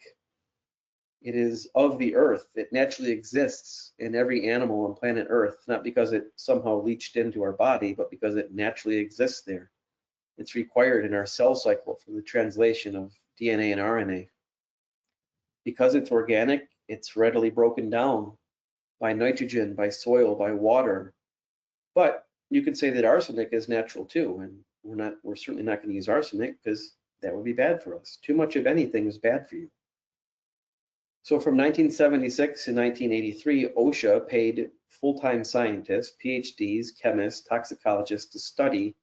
It is of the earth. It naturally exists in every animal on planet Earth, not because it somehow leached into our body, but because it naturally exists there. It's required in our cell cycle for the translation of DNA and RNA. Because it's organic, it's readily broken down by nitrogen, by soil, by water. But you could say that arsenic is natural too, and we're certainly not going to use arsenic because that would be bad for us. Too much of anything is bad for you. So from 1976 to 1983, OSHA paid full-time scientists, PhDs, chemists, toxicologists to study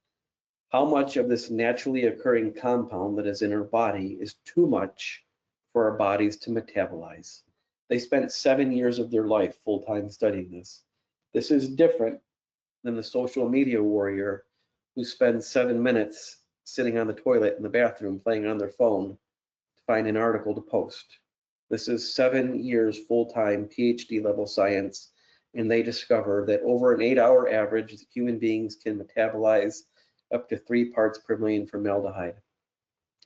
how much of this naturally occurring compound that is in our body is too much for our bodies to metabolize. They spent 7 years of their life full-time studying this. This is different than the social media warrior who spends 7 minutes sitting on the toilet in the bathroom playing on their phone to find an article to post. This is 7 years full-time PhD level science, and they discover that over an 8-hour average, human beings can metabolize up to 3 parts per million formaldehyde.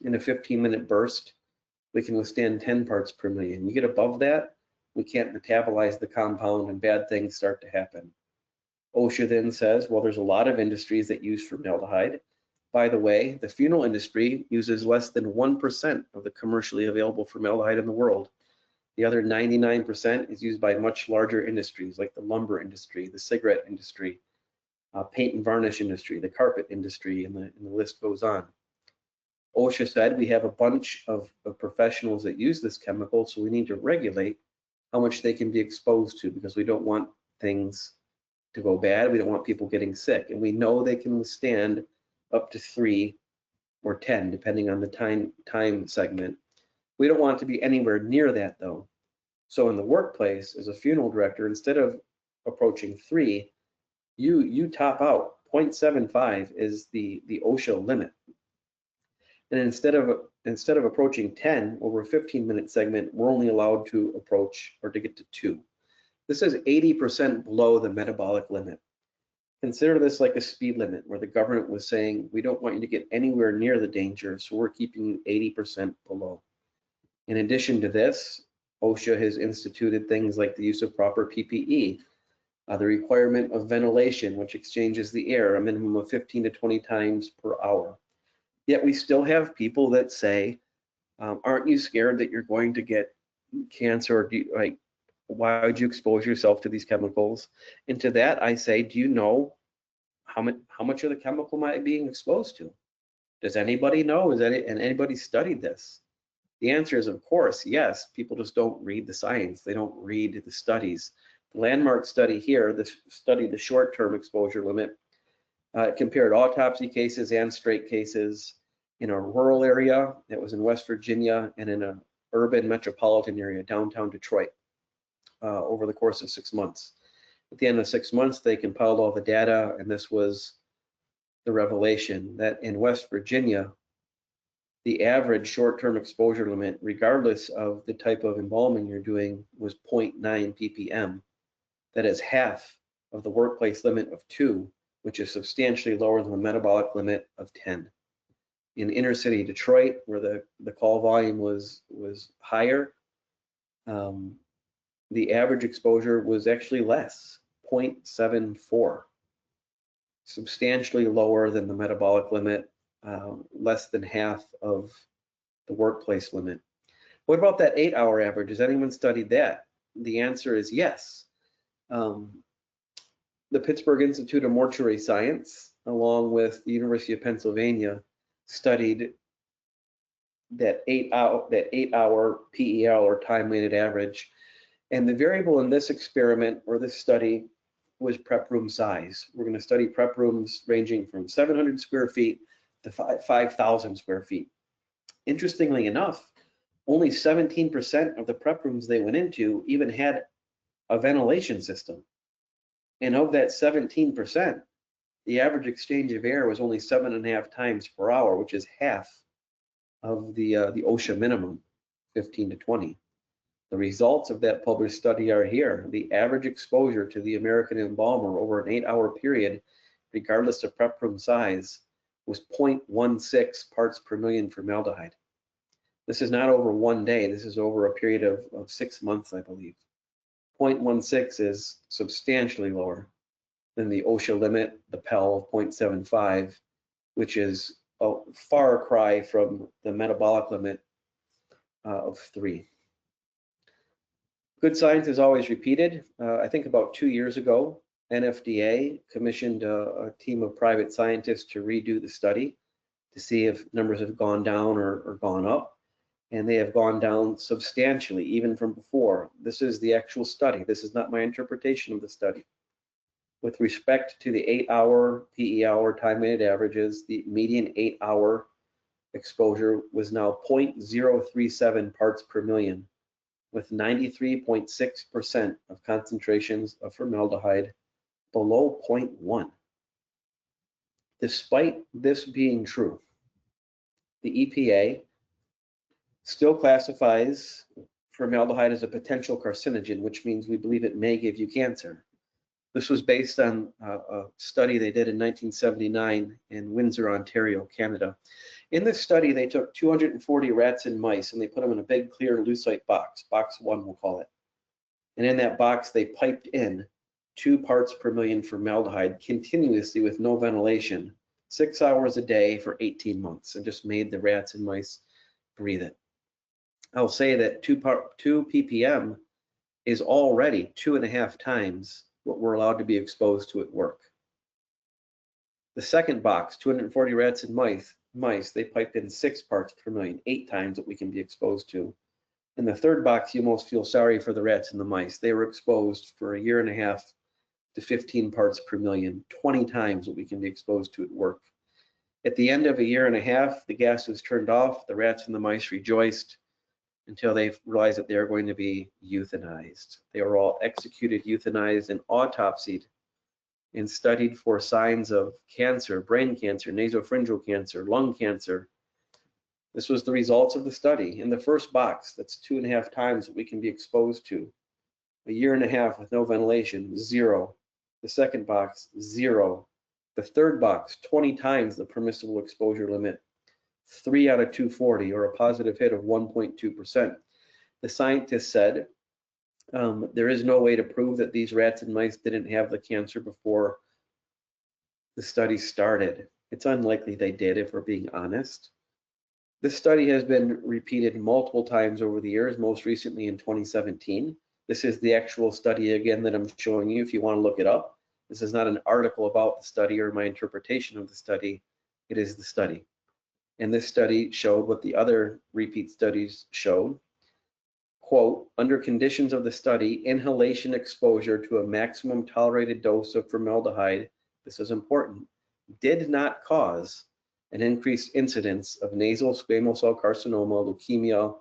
In a 15-minute burst, we can withstand 10 parts per million. You get above that, we can't metabolize the compound and bad things start to happen. OSHA then says, well, there's a lot of industries that use formaldehyde. By the way, the funeral industry uses less than 1% of the commercially available formaldehyde in the world. The other 99% is used by much larger industries like the lumber industry, the cigarette industry, paint and varnish industry, the carpet industry, and the list goes on. OSHA said we have a bunch of professionals that use this chemical, so we need to regulate how much they can be exposed to because we don't want things to go bad. We don't want people getting sick. And we know they can withstand up to 3 or 10, depending on the time segment. We don't want it to be anywhere near that though. So in the workplace, as a funeral director, instead of approaching 3, you top out. 0.75 is the OSHA limit. And instead of approaching 10 over a 15-minute segment, we're only allowed to approach or to get to 2. This is 80% below the metabolic limit. Consider this like a speed limit where the government was saying, we don't want you to get anywhere near the danger, so we're keeping you 80% below. In addition to this, OSHA has instituted things like the use of proper PPE, the requirement of ventilation, which exchanges the air a minimum of 15 to 20 times per hour. Yet we still have people that say, aren't you scared that you're going to get cancer? Or like, why would you expose yourself to these chemicals? And to that, I say, do you know how much of the chemical am I being exposed to? Does anybody know? And anybody studied this? The answer is, of course, yes. People just don't read the science. They don't read the studies. The landmark study here, this studied the short-term exposure limit. It compared autopsy cases and straight cases in a rural area that was in West Virginia and in an urban metropolitan area, downtown Detroit, over the course of 6 months. At the end of 6 months, they compiled all the data, and this was the revelation that in West Virginia, the average short-term exposure limit, regardless of the type of embalming you're doing, was 0.9 ppm. That is half of the workplace limit of 2, which is substantially lower than the metabolic limit of 10. In inner city Detroit, where the call volume was higher, the average exposure was actually less, 0.74, substantially lower than the metabolic limit, less than half of the workplace limit. What about that 8-hour average? Has anyone studied that? The answer is yes. The Pittsburgh Institute of Mortuary Science, along with the University of Pennsylvania, studied that 8-hour PEL, or time weighted average. And the variable in this experiment or this study was prep room size. We're going to study prep rooms ranging from 700 square feet to 5,000 square feet. Interestingly enough, only 17% of the prep rooms they went into even had a ventilation system. And of that 17%, the average exchange of air was only 7.5 times per hour, which is half of the OSHA minimum, 15 to 20. The results of that published study are here. The average exposure to the American embalmer over an 8-hour period, regardless of prep room size, was 0.16 parts per million formaldehyde. This is not over one day. This is over a period of 6 months, I believe. 0.16 is substantially lower than the OSHA limit, the PEL of 0.75, which is a far cry from the metabolic limit of 3. Good science is always repeated. I think about 2 years ago, NFDA commissioned a team of private scientists to redo the study to see if numbers have gone down or gone up. And they have gone down substantially, even from before. This is the actual study. This is not my interpretation of the study. With respect to the 8-hour PEL time weighted averages, the median 8-hour exposure was now 0.037 parts per million, with 93.6% of concentrations of formaldehyde below 0.1. Despite this being true, the EPA still classifies formaldehyde as a potential carcinogen, which means we believe it may give you cancer. This was based on a study they did in 1979 in Windsor, Ontario, Canada. In this study, they took 240 rats and mice and they put them in a big clear lucite box, box 1 we'll call it. And in that box, they piped in 2 parts per million formaldehyde continuously with no ventilation, 6 hours a day for 18 months, and just made the rats and mice breathe it. I'll say that 2 ppm is already 2.5 times what we're allowed to be exposed to at work. The second box, 240 rats and mice, they piped in 6 parts per million, 8 times what we can be exposed to. In the third box, you almost feel sorry for the rats and the mice. They were exposed for 1.5 years to 15 parts per million, 20 times what we can be exposed to at work. At the end of 1.5 years, the gas was turned off. The rats and the mice rejoiced until they realized that they were going to be euthanized. They were all executed, euthanized, and autopsied and studied for signs of cancer, brain cancer, nasopharyngeal cancer, lung cancer. This was the results of the study. In the first box, that's 2.5 times what we can be exposed to. A year and a half with no ventilation, 0. The second box, 0. The third box, 20 times the permissible exposure limit, 3 out of 240, or a positive hit of 1.2%. The scientists said there is no way to prove that these rats and mice didn't have the cancer before the study started. It's unlikely they did, if we're being honest. This study has been repeated multiple times over the years, most recently in 2017. This is the actual study again that I'm showing you if you want to look it up. This is not an article about the study or my interpretation of the study. It is the study. And this study showed what the other repeat studies showed. Quote, under conditions of the study, inhalation exposure to a maximum tolerated dose of formaldehyde, this is important, did not cause an increased incidence of nasal squamous cell carcinoma, leukemia,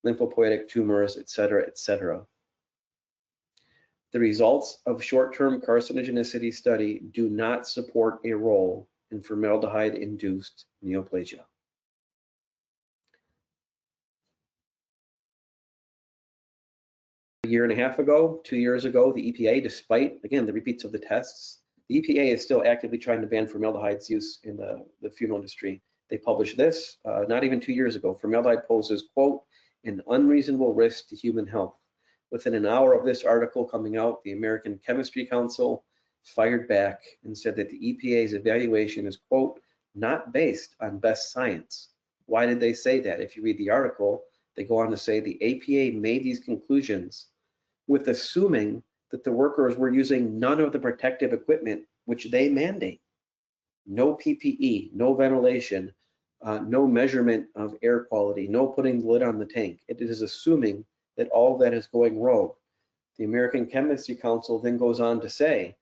lymphopoietic tumors, etc., etc. The results of short-term carcinogenicity study do not support a role in formaldehyde-induced neoplasia. A year and a half ago, 2 years ago, the EPA, despite, again, the repeats of the tests, the EPA is still actively trying to ban formaldehyde's use in the funeral industry. They published this not even 2 years ago. Formaldehyde poses, quote, an unreasonable risk to human health. Within an hour of this article coming out, the American Chemistry Council fired back and said that the EPA's evaluation is, quote, not based on best science. Why did they say that? If you read the article, they go on to say the EPA made these conclusions with assuming that the workers were using none of the protective equipment which they mandate. No PPE, no ventilation, no measurement of air quality, no putting the lid on the tank. It is assuming that all of that is going rogue. The American Chemistry Council then goes on to say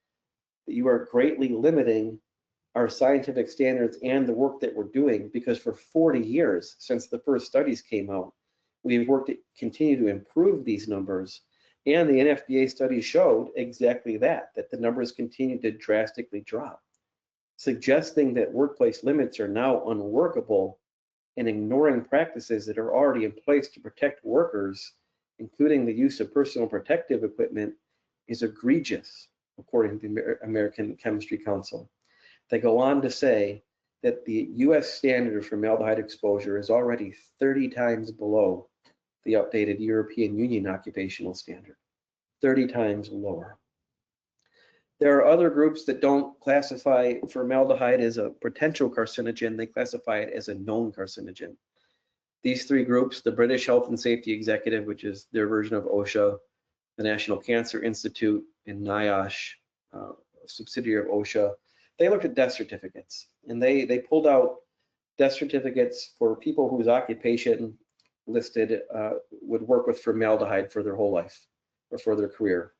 that you are greatly limiting our scientific standards and the work that we're doing, because for 40 years since the first studies came out, we've worked to continue to improve these numbers. And the NFPA study showed exactly that the numbers continue to drastically drop, suggesting that workplace limits are now unworkable and ignoring practices that are already in place to protect workers, including the use of personal protective equipment, is egregious, according to the American Chemistry Council. They go on to say that the US standard of formaldehyde exposure is already 30 times below the updated European Union occupational standard, 30 times lower. There are other groups that don't classify formaldehyde as a potential carcinogen, they classify it as a known carcinogen. These three groups, the British Health and Safety Executive, which is their version of OSHA, the National Cancer Institute, and NIOSH, a subsidiary of OSHA, they looked at death certificates, and they pulled out death certificates for people whose occupation listed would work with formaldehyde for their whole life or for their career.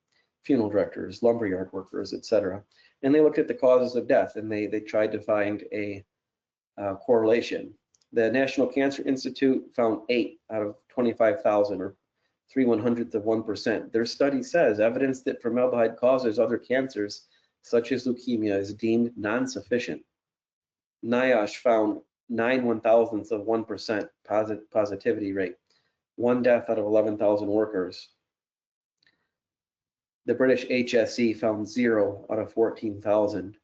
Funeral directors, lumberyard workers, etc. And they looked at the causes of death, and they tried to find a correlation. The National Cancer Institute found 8 out of 25,000, or 0.03% of 1%. Their study says evidence that formaldehyde causes other cancers, such as leukemia, is deemed non-sufficient. NIOSH found 9/1000ths of 1% positivity rate, 1 death out of 11,000 workers. The British HSE found 0 out of 14,000.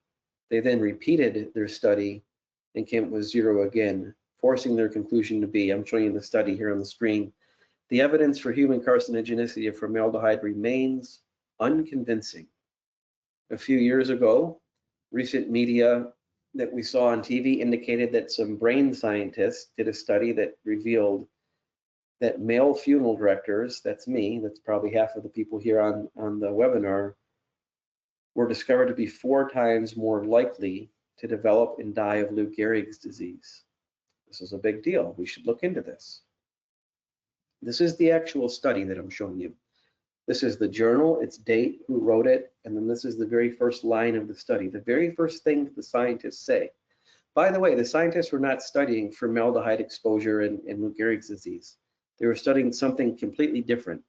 They then repeated their study and came up with 0 again, forcing their conclusion to be, I'm showing you the study here on the screen, the evidence for human carcinogenicity of formaldehyde remains unconvincing. A few years ago, recent media that we saw on TV indicated that some brain scientists did a study that revealed that male funeral directors, that's me, that's probably half of the people here on the webinar, were discovered to be 4 times more likely to develop and die of Lou Gehrig's disease. This is a big deal. We should look into this. This is the actual study that I'm showing you. This is the journal, its date, who wrote it, and then this is the very first line of the study, the very first thing the scientists say. By the way, the scientists were not studying formaldehyde exposure and Lou Gehrig's disease. They were studying something completely different.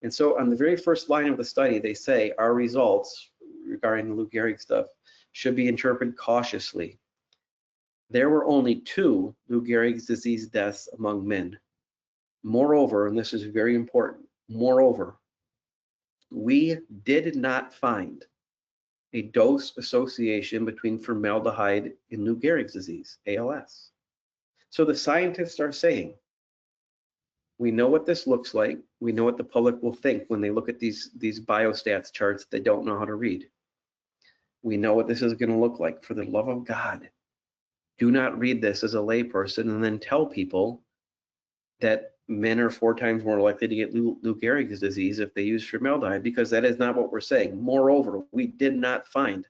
And so on the very first line of the study, they say, our results, regarding the Lou Gehrig stuff should be interpreted cautiously. There were only 2 Lou Gehrig's disease deaths among men. Moreover, and this is very important, moreover, we did not find a dose association between formaldehyde and Lou Gehrig's disease, ALS. So the scientists are saying, we know what this looks like. We know what the public will think when they look at these biostats charts that they don't know how to read. We know what this is going to look like. For the love of God, do not read this as a layperson and then tell people that men are 4 times more likely to get Lou Gehrig's disease if they use formaldehyde, because that is not what we're saying. Moreover, we did not find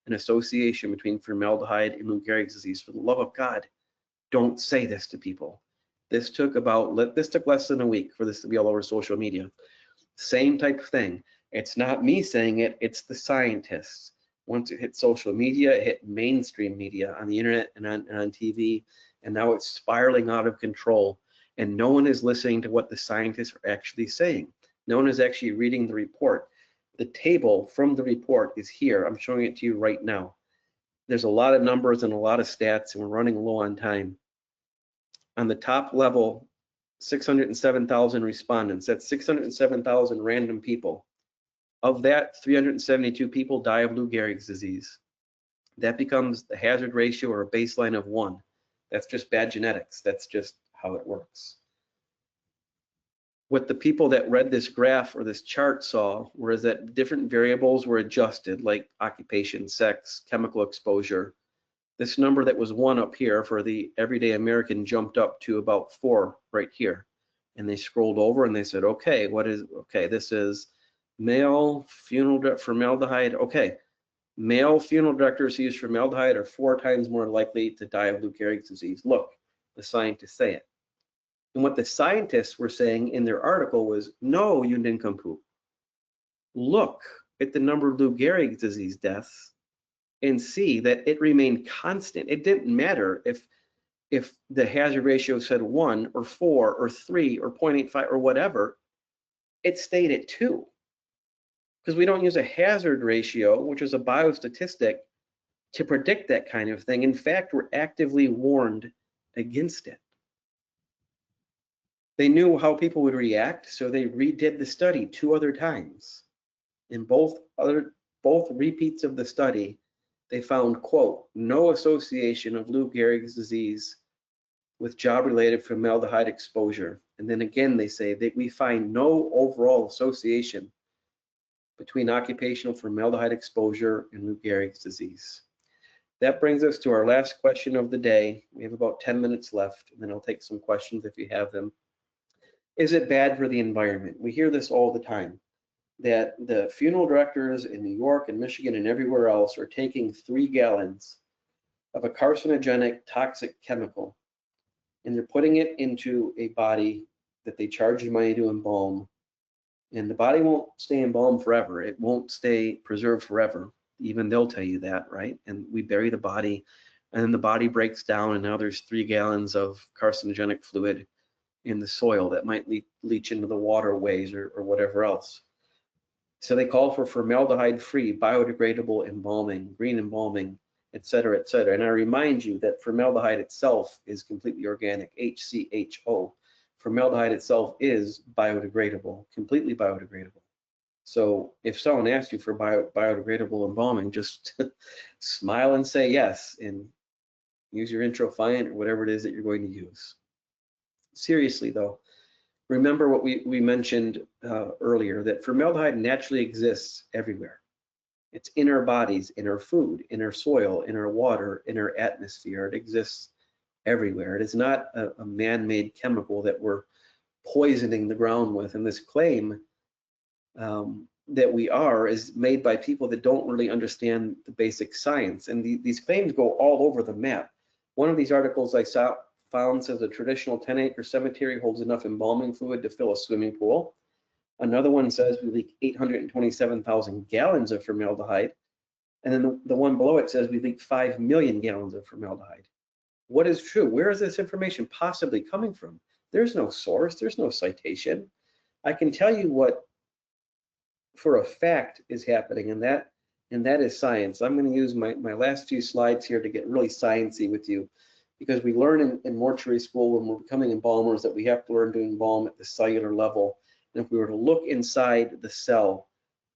an association between formaldehyde and Lou Gehrig's disease. For the love of God, don't say this to people. This took less than a week for this to be all over social media. Same type of thing. It's not me saying it, it's the scientists. Once it hit social media, it hit mainstream media on the internet and on TV, and now it's spiraling out of control. And no one is listening to what the scientists are actually saying. No one is actually reading the report. The table from the report is here. I'm showing it to you right now. There's a lot of numbers and a lot of stats, and we're running low on time. On the top level, 607,000 respondents. That's 607,000 random people. Of that, 372 people die of Lou Gehrig's disease. That becomes the hazard ratio or a baseline of 1. That's just bad genetics. That's just how it works. What the people that read this graph or this chart saw was that different variables were adjusted, like occupation, sex, chemical exposure. This number that was 1 up here for the everyday American jumped up to about 4 right here. And they scrolled over and they said, okay, this is male funeral formaldehyde. Okay, male funeral directors who use formaldehyde are 4 times more likely to die of Lou Gehrig's disease. Look, the scientists say it. And what the scientists were saying in their article was, no, you nincompoop. Look at the number of Lou Gehrig's disease deaths and see that it remained constant. It didn't matter if the hazard ratio said 1 or 4 or 3 or 0.85 or whatever, it stayed at 2. Because we don't use a hazard ratio, which is a biostatistic, to predict that kind of thing. In fact, we're actively warned against it. They knew how people would react, so they redid the study 2 other times. In both repeats of the study, they found, quote, no association of Lou Gehrig's disease with job-related formaldehyde exposure. And then again, they say that we find no overall association between occupational formaldehyde exposure and Lou Gehrig's disease. That brings us to our last question of the day. We have about 10 minutes left, and then I'll take some questions if you have them. Is it bad for the environment? We hear this all the time, that the funeral directors in New York and Michigan and everywhere else are taking 3 gallons of a carcinogenic toxic chemical, and they're putting it into a body that they charge you money to embalm. And the body won't stay embalmed forever. It won't stay preserved forever. Even they'll tell you that, right? And we bury the body, and then the body breaks down, and now there's 3 gallons of carcinogenic fluid in the soil that might leach into the waterways or whatever else. So they call for formaldehyde-free, biodegradable embalming, green embalming, et cetera, et cetera. And I remind you that formaldehyde itself is completely organic, HCHO. Formaldehyde itself is biodegradable, completely biodegradable. So if someone asks you for biodegradable embalming, just smile and say yes, and use your introfiant or whatever it is that you're going to use. Seriously though, remember what we mentioned earlier, that formaldehyde naturally exists everywhere. It's in our bodies, in our food, in our soil, in our water, in our atmosphere. It exists everywhere. It is not a man-made chemical that we're poisoning the ground with. And this claim that we are is made by people that don't really understand the basic science. And these claims go all over the map. One of these articles I found says a traditional 10-acre cemetery holds enough embalming fluid to fill a swimming pool. Another one says we leak 827,000 gallons of formaldehyde. And then the one below it says we leak 5 million gallons of formaldehyde. What is true? Where is this information possibly coming from? There's no source, there's no citation. I can tell you what for a fact is happening, and and that is science. I'm going to use my last few slides here to get really sciencey with you, because we learn in mortuary school when we're becoming embalmers that we have to learn to embalm at the cellular level. And if we were to look inside the cell,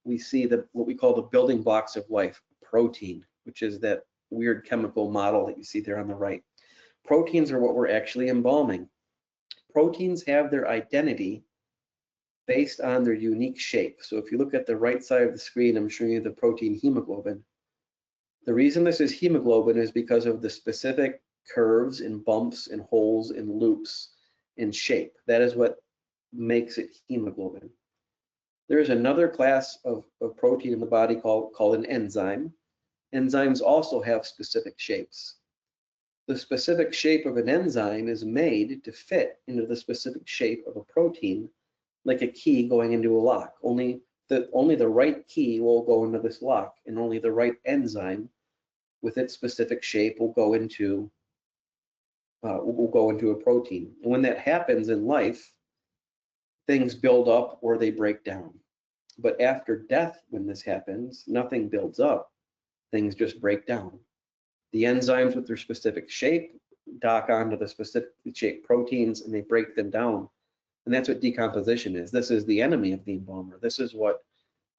we see what we call the building blocks of life, protein, which is that weird chemical model that you see there on the right. Proteins are what we're actually embalming. Proteins have their identity based on their unique shape. So if you look at the right side of the screen, I'm showing you the protein hemoglobin. The reason this is hemoglobin is because of the specific curves and bumps and holes and loops in shape. That is what makes it hemoglobin. There is another class of protein in the body called an enzyme. Enzymes also have specific shapes. The specific shape of an enzyme is made to fit into the specific shape of a protein, like a key going into a lock. Only the right key will go into this lock, and only the right enzyme with its specific shape will go into a protein. And when that happens in life, things build up or they break down. But after death, when this happens, nothing builds up, things just break down. The enzymes with their specific shape dock onto the specifically shaped proteins and they break them down. And that's what decomposition is. This is the enemy of the embalmer. This is what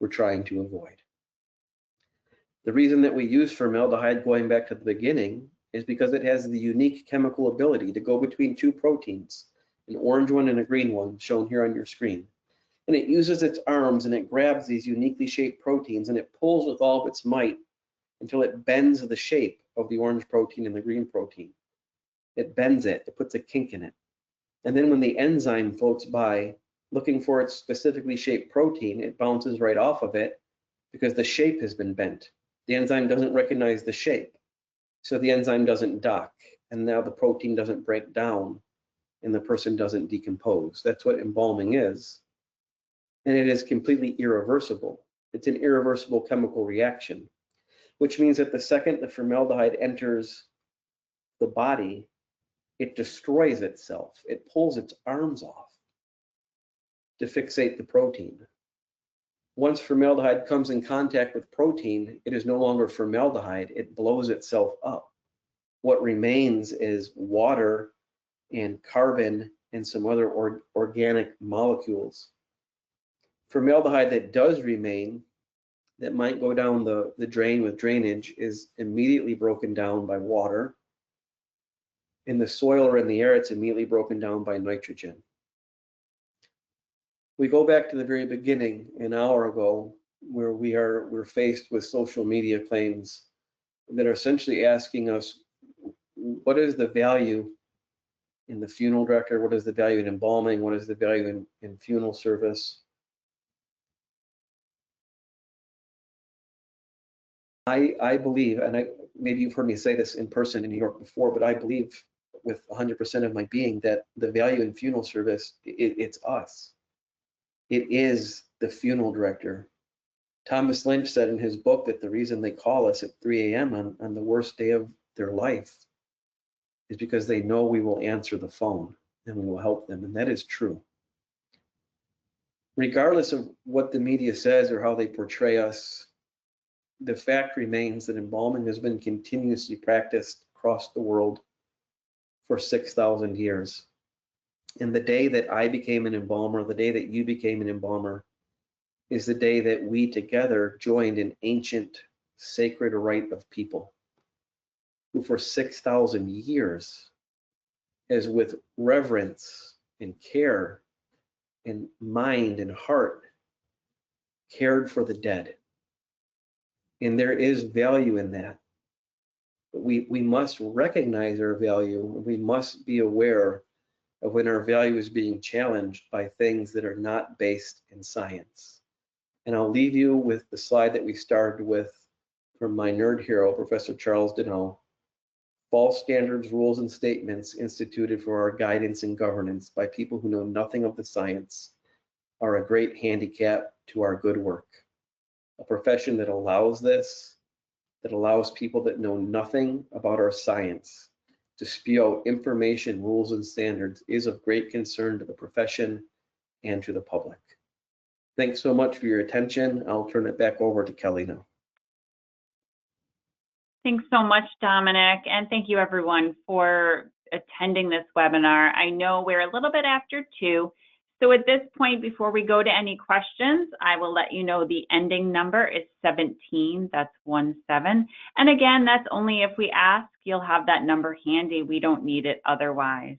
we're trying to avoid. The reason that we use formaldehyde, going back to the beginning, is because it has the unique chemical ability to go between two proteins, an orange one and a green one, shown here on your screen. And it uses its arms and it grabs these uniquely shaped proteins and it pulls with all of its might until it bends the shape of the orange protein and the green protein. It bends it, it puts a kink in it. And then when the enzyme floats by looking for its specifically shaped protein, it bounces right off of it because the shape has been bent. The enzyme doesn't recognize the shape, so the enzyme doesn't dock, and now the protein doesn't break down and the person doesn't decompose. That's what embalming is. And it is completely irreversible. It's an irreversible chemical reaction, which means that the second the formaldehyde enters the body, it destroys itself. It pulls its arms off to fixate the protein. Once formaldehyde comes in contact with protein, it is no longer formaldehyde, it blows itself up. What remains is water and carbon and some other organic molecules. Formaldehyde that does remain, that might go down the drain with drainage, is immediately broken down by water. In the soil or in the air, it's immediately broken down by nitrogen. We go back to the very beginning, an hour ago, where we're faced with social media claims that are essentially asking us, what is the value in the funeral director? What is the value in embalming? What is the value in funeral service? I believe, and maybe you've heard me say this in person in New York before, but I believe with 100% of my being that the value in funeral service, it's us. It is the funeral director. Thomas Lynch said in his book that the reason they call us at 3 a.m. on the worst day of their life is because they know we will answer the phone and we will help them, and that is true. Regardless of what the media says or how they portray us, the fact remains that embalming has been continuously practiced across the world for 6,000 years. And the day that I became an embalmer, the day that you became an embalmer, is the day that we together joined an ancient sacred rite of people who for 6,000 years, as with reverence and care and mind and heart, cared for the dead. And there is value in that. But we must recognize our value. We must be aware of when our value is being challenged by things that are not based in science. And I'll leave you with the slide that we started with from my nerd hero, Professor Charles Deneau. False standards, rules, and statements instituted for our guidance and governance by people who know nothing of the science are a great handicap to our good work. A profession that allows this, that allows people that know nothing about our science to spew out information, rules, and standards is of great concern to the profession and to the public. Thanks so much for your attention. I'll turn it back over to Kelly now. Thanks so much, Dominic, and thank you everyone for attending this webinar. I know we're a little bit after 2, so at this point, before we go to any questions, I will let you know the ending number is 17, that's 17. And again, that's only if we ask, you'll have that number handy. We don't need it otherwise.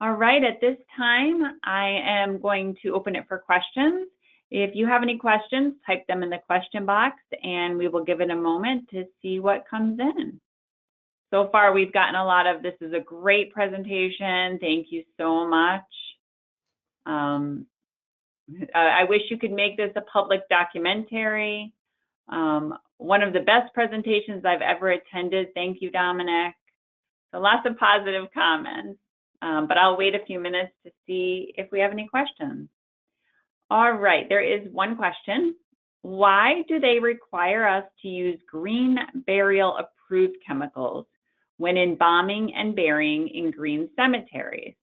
All right, at this time, I am going to open it for questions. If you have any questions, type them in the question box and we will give it a moment to see what comes in. So far, we've gotten a lot of, this is a great presentation. Thank you so much. I wish you could make this a public documentary. One of the best presentations I've ever attended. Thank you, Dominic. So lots of positive comments, but I'll wait a few minutes to see if we have any questions. All right, there is one question. Why do they require us to use green burial approved chemicals when embalming and burying in green cemeteries?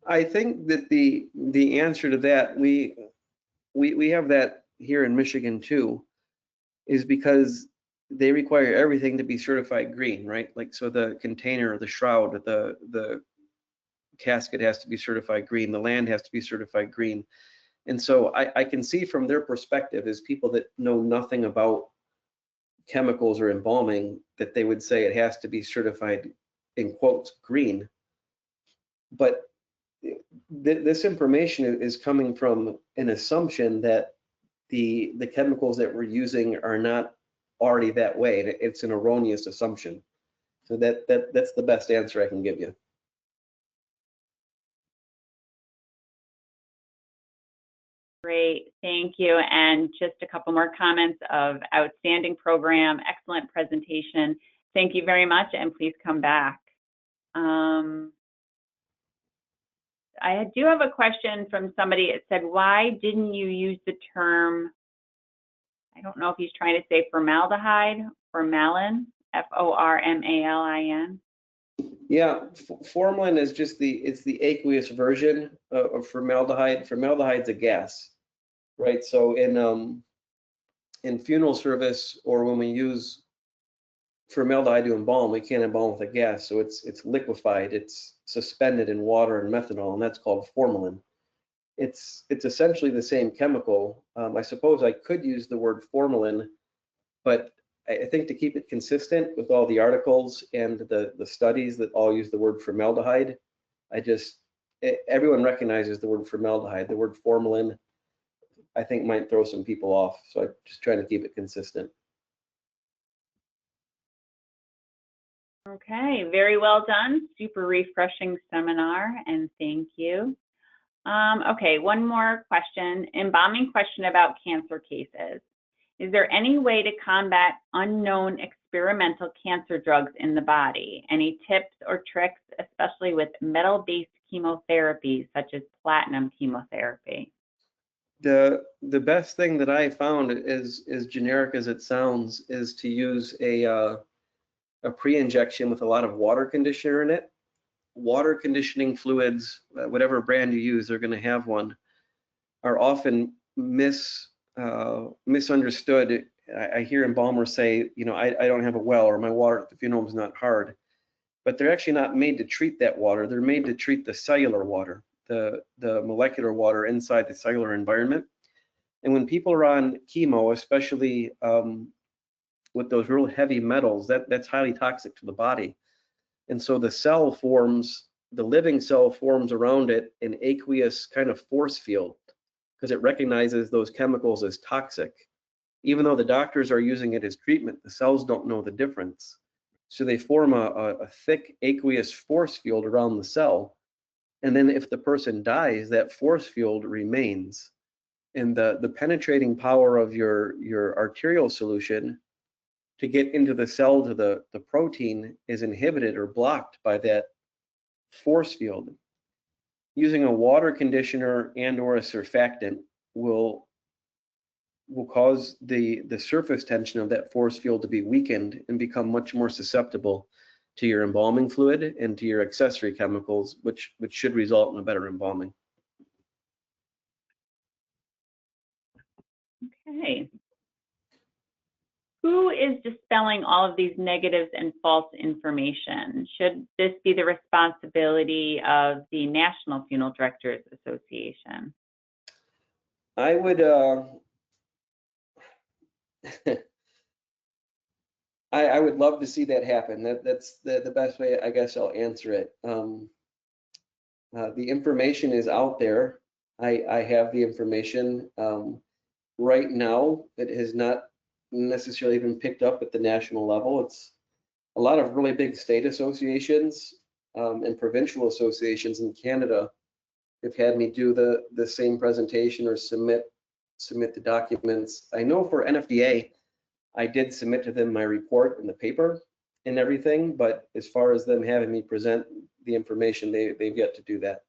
I think that the answer to that, we have that here in Michigan too, is because they require everything to be certified green, right? Like, so the container, the shroud, the casket has to be certified green, the land has to be certified green. And so I can see from their perspective, as people that know nothing about chemicals or embalming, that they would say it has to be certified, in quotes, green. But this information is coming from an assumption that the chemicals that we're using are not already that way. It's an erroneous assumption. So that's the best answer I can give you. Great, thank you. And just a couple more comments of outstanding program, excellent presentation. Thank you very much, and please come back. I do have a question from somebody. It said, why didn't you use the term, I don't know if he's trying to say formaldehyde, formalin, F-O-R-M-A-L-I-N. Yeah, formalin is just it's the aqueous version of formaldehyde. Formaldehyde's a gas, right? So in funeral service, or when we use formaldehyde to embalm, we can't embalm with a gas. So it's liquefied, it's suspended in water and methanol, and that's called formalin. It's essentially the same chemical. I suppose I could use the word formalin, but I think to keep it consistent with all the articles and the studies that all use the word formaldehyde, everyone recognizes the word formaldehyde. The word formalin, I think, might throw some people off. So I'm just trying to keep it consistent. Okay, very well done. Super refreshing seminar, and thank you. Okay, one more question. Embalming question about cancer cases. Is there any way to combat unknown experimental cancer drugs in the body? Any tips or tricks, especially with metal-based chemotherapy, such as platinum chemotherapy? The best thing that I found is, as generic as it sounds, is to use a pre-injection with a lot of water conditioner in it. Water conditioning fluids, whatever brand you use, they're going to have one, are often misunderstood. I hear embalmers say, you know, I don't have a well, or my water at the funeral home is not hard. But they're actually not made to treat that water. They're made to treat the cellular water, the molecular water inside the cellular environment. And when people are on chemo, especially with those real heavy metals, that's highly toxic to the body. And so the cell forms, the living cell forms around it an aqueous kind of force field, because it recognizes those chemicals as toxic. Even though the doctors are using it as treatment, the cells don't know the difference. So they form a thick aqueous force field around the cell. And then if the person dies, that force field remains. And the penetrating power of your arterial solution to get into the cell to the protein is inhibited or blocked by that force field. Using a water conditioner and or a surfactant will cause the surface tension of that force field to be weakened and become much more susceptible to your embalming fluid and to your accessory chemicals, which should result in a better embalming. Okay. who is dispelling all of these negatives and false information? Should this be the responsibility of the National Funeral Directors Association? I would, I would love to see that happen. That's the best way, I guess I'll answer it. The information is out there. I have the information. Right now, it has not necessarily been picked up at the national level. It's a lot of really big state associations and provincial associations in Canada have had me do the same presentation or submit the documents. I know for NFDA, I did submit to them my report in the paper and everything, but as far as them having me present the information, they've yet to do that.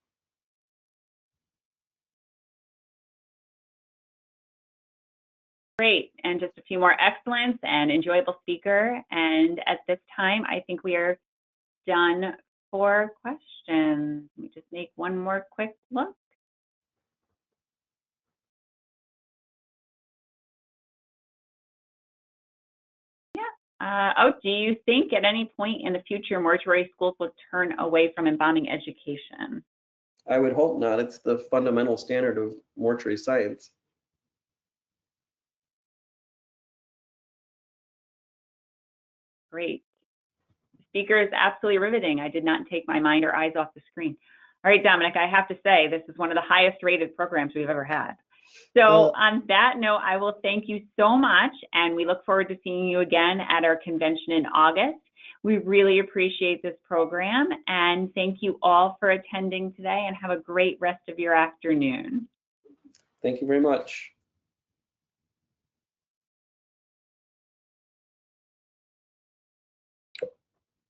Great, and just a few more excellence and enjoyable speaker. And at this time, I think we are done for questions. Let me just make one more quick look. Oh, do you think at any point in the future mortuary schools will turn away from embalming education? I would hope not. It's the fundamental standard of mortuary science. Great. The speaker is absolutely riveting. I did not take my mind or eyes off the screen. All right, Dominic, I have to say, this is one of the highest rated programs we've ever had. So on that note, I will thank you so much, and we look forward to seeing you again at our convention in August. We really appreciate this program, and thank you all for attending today, and have a great rest of your afternoon. Thank you very much.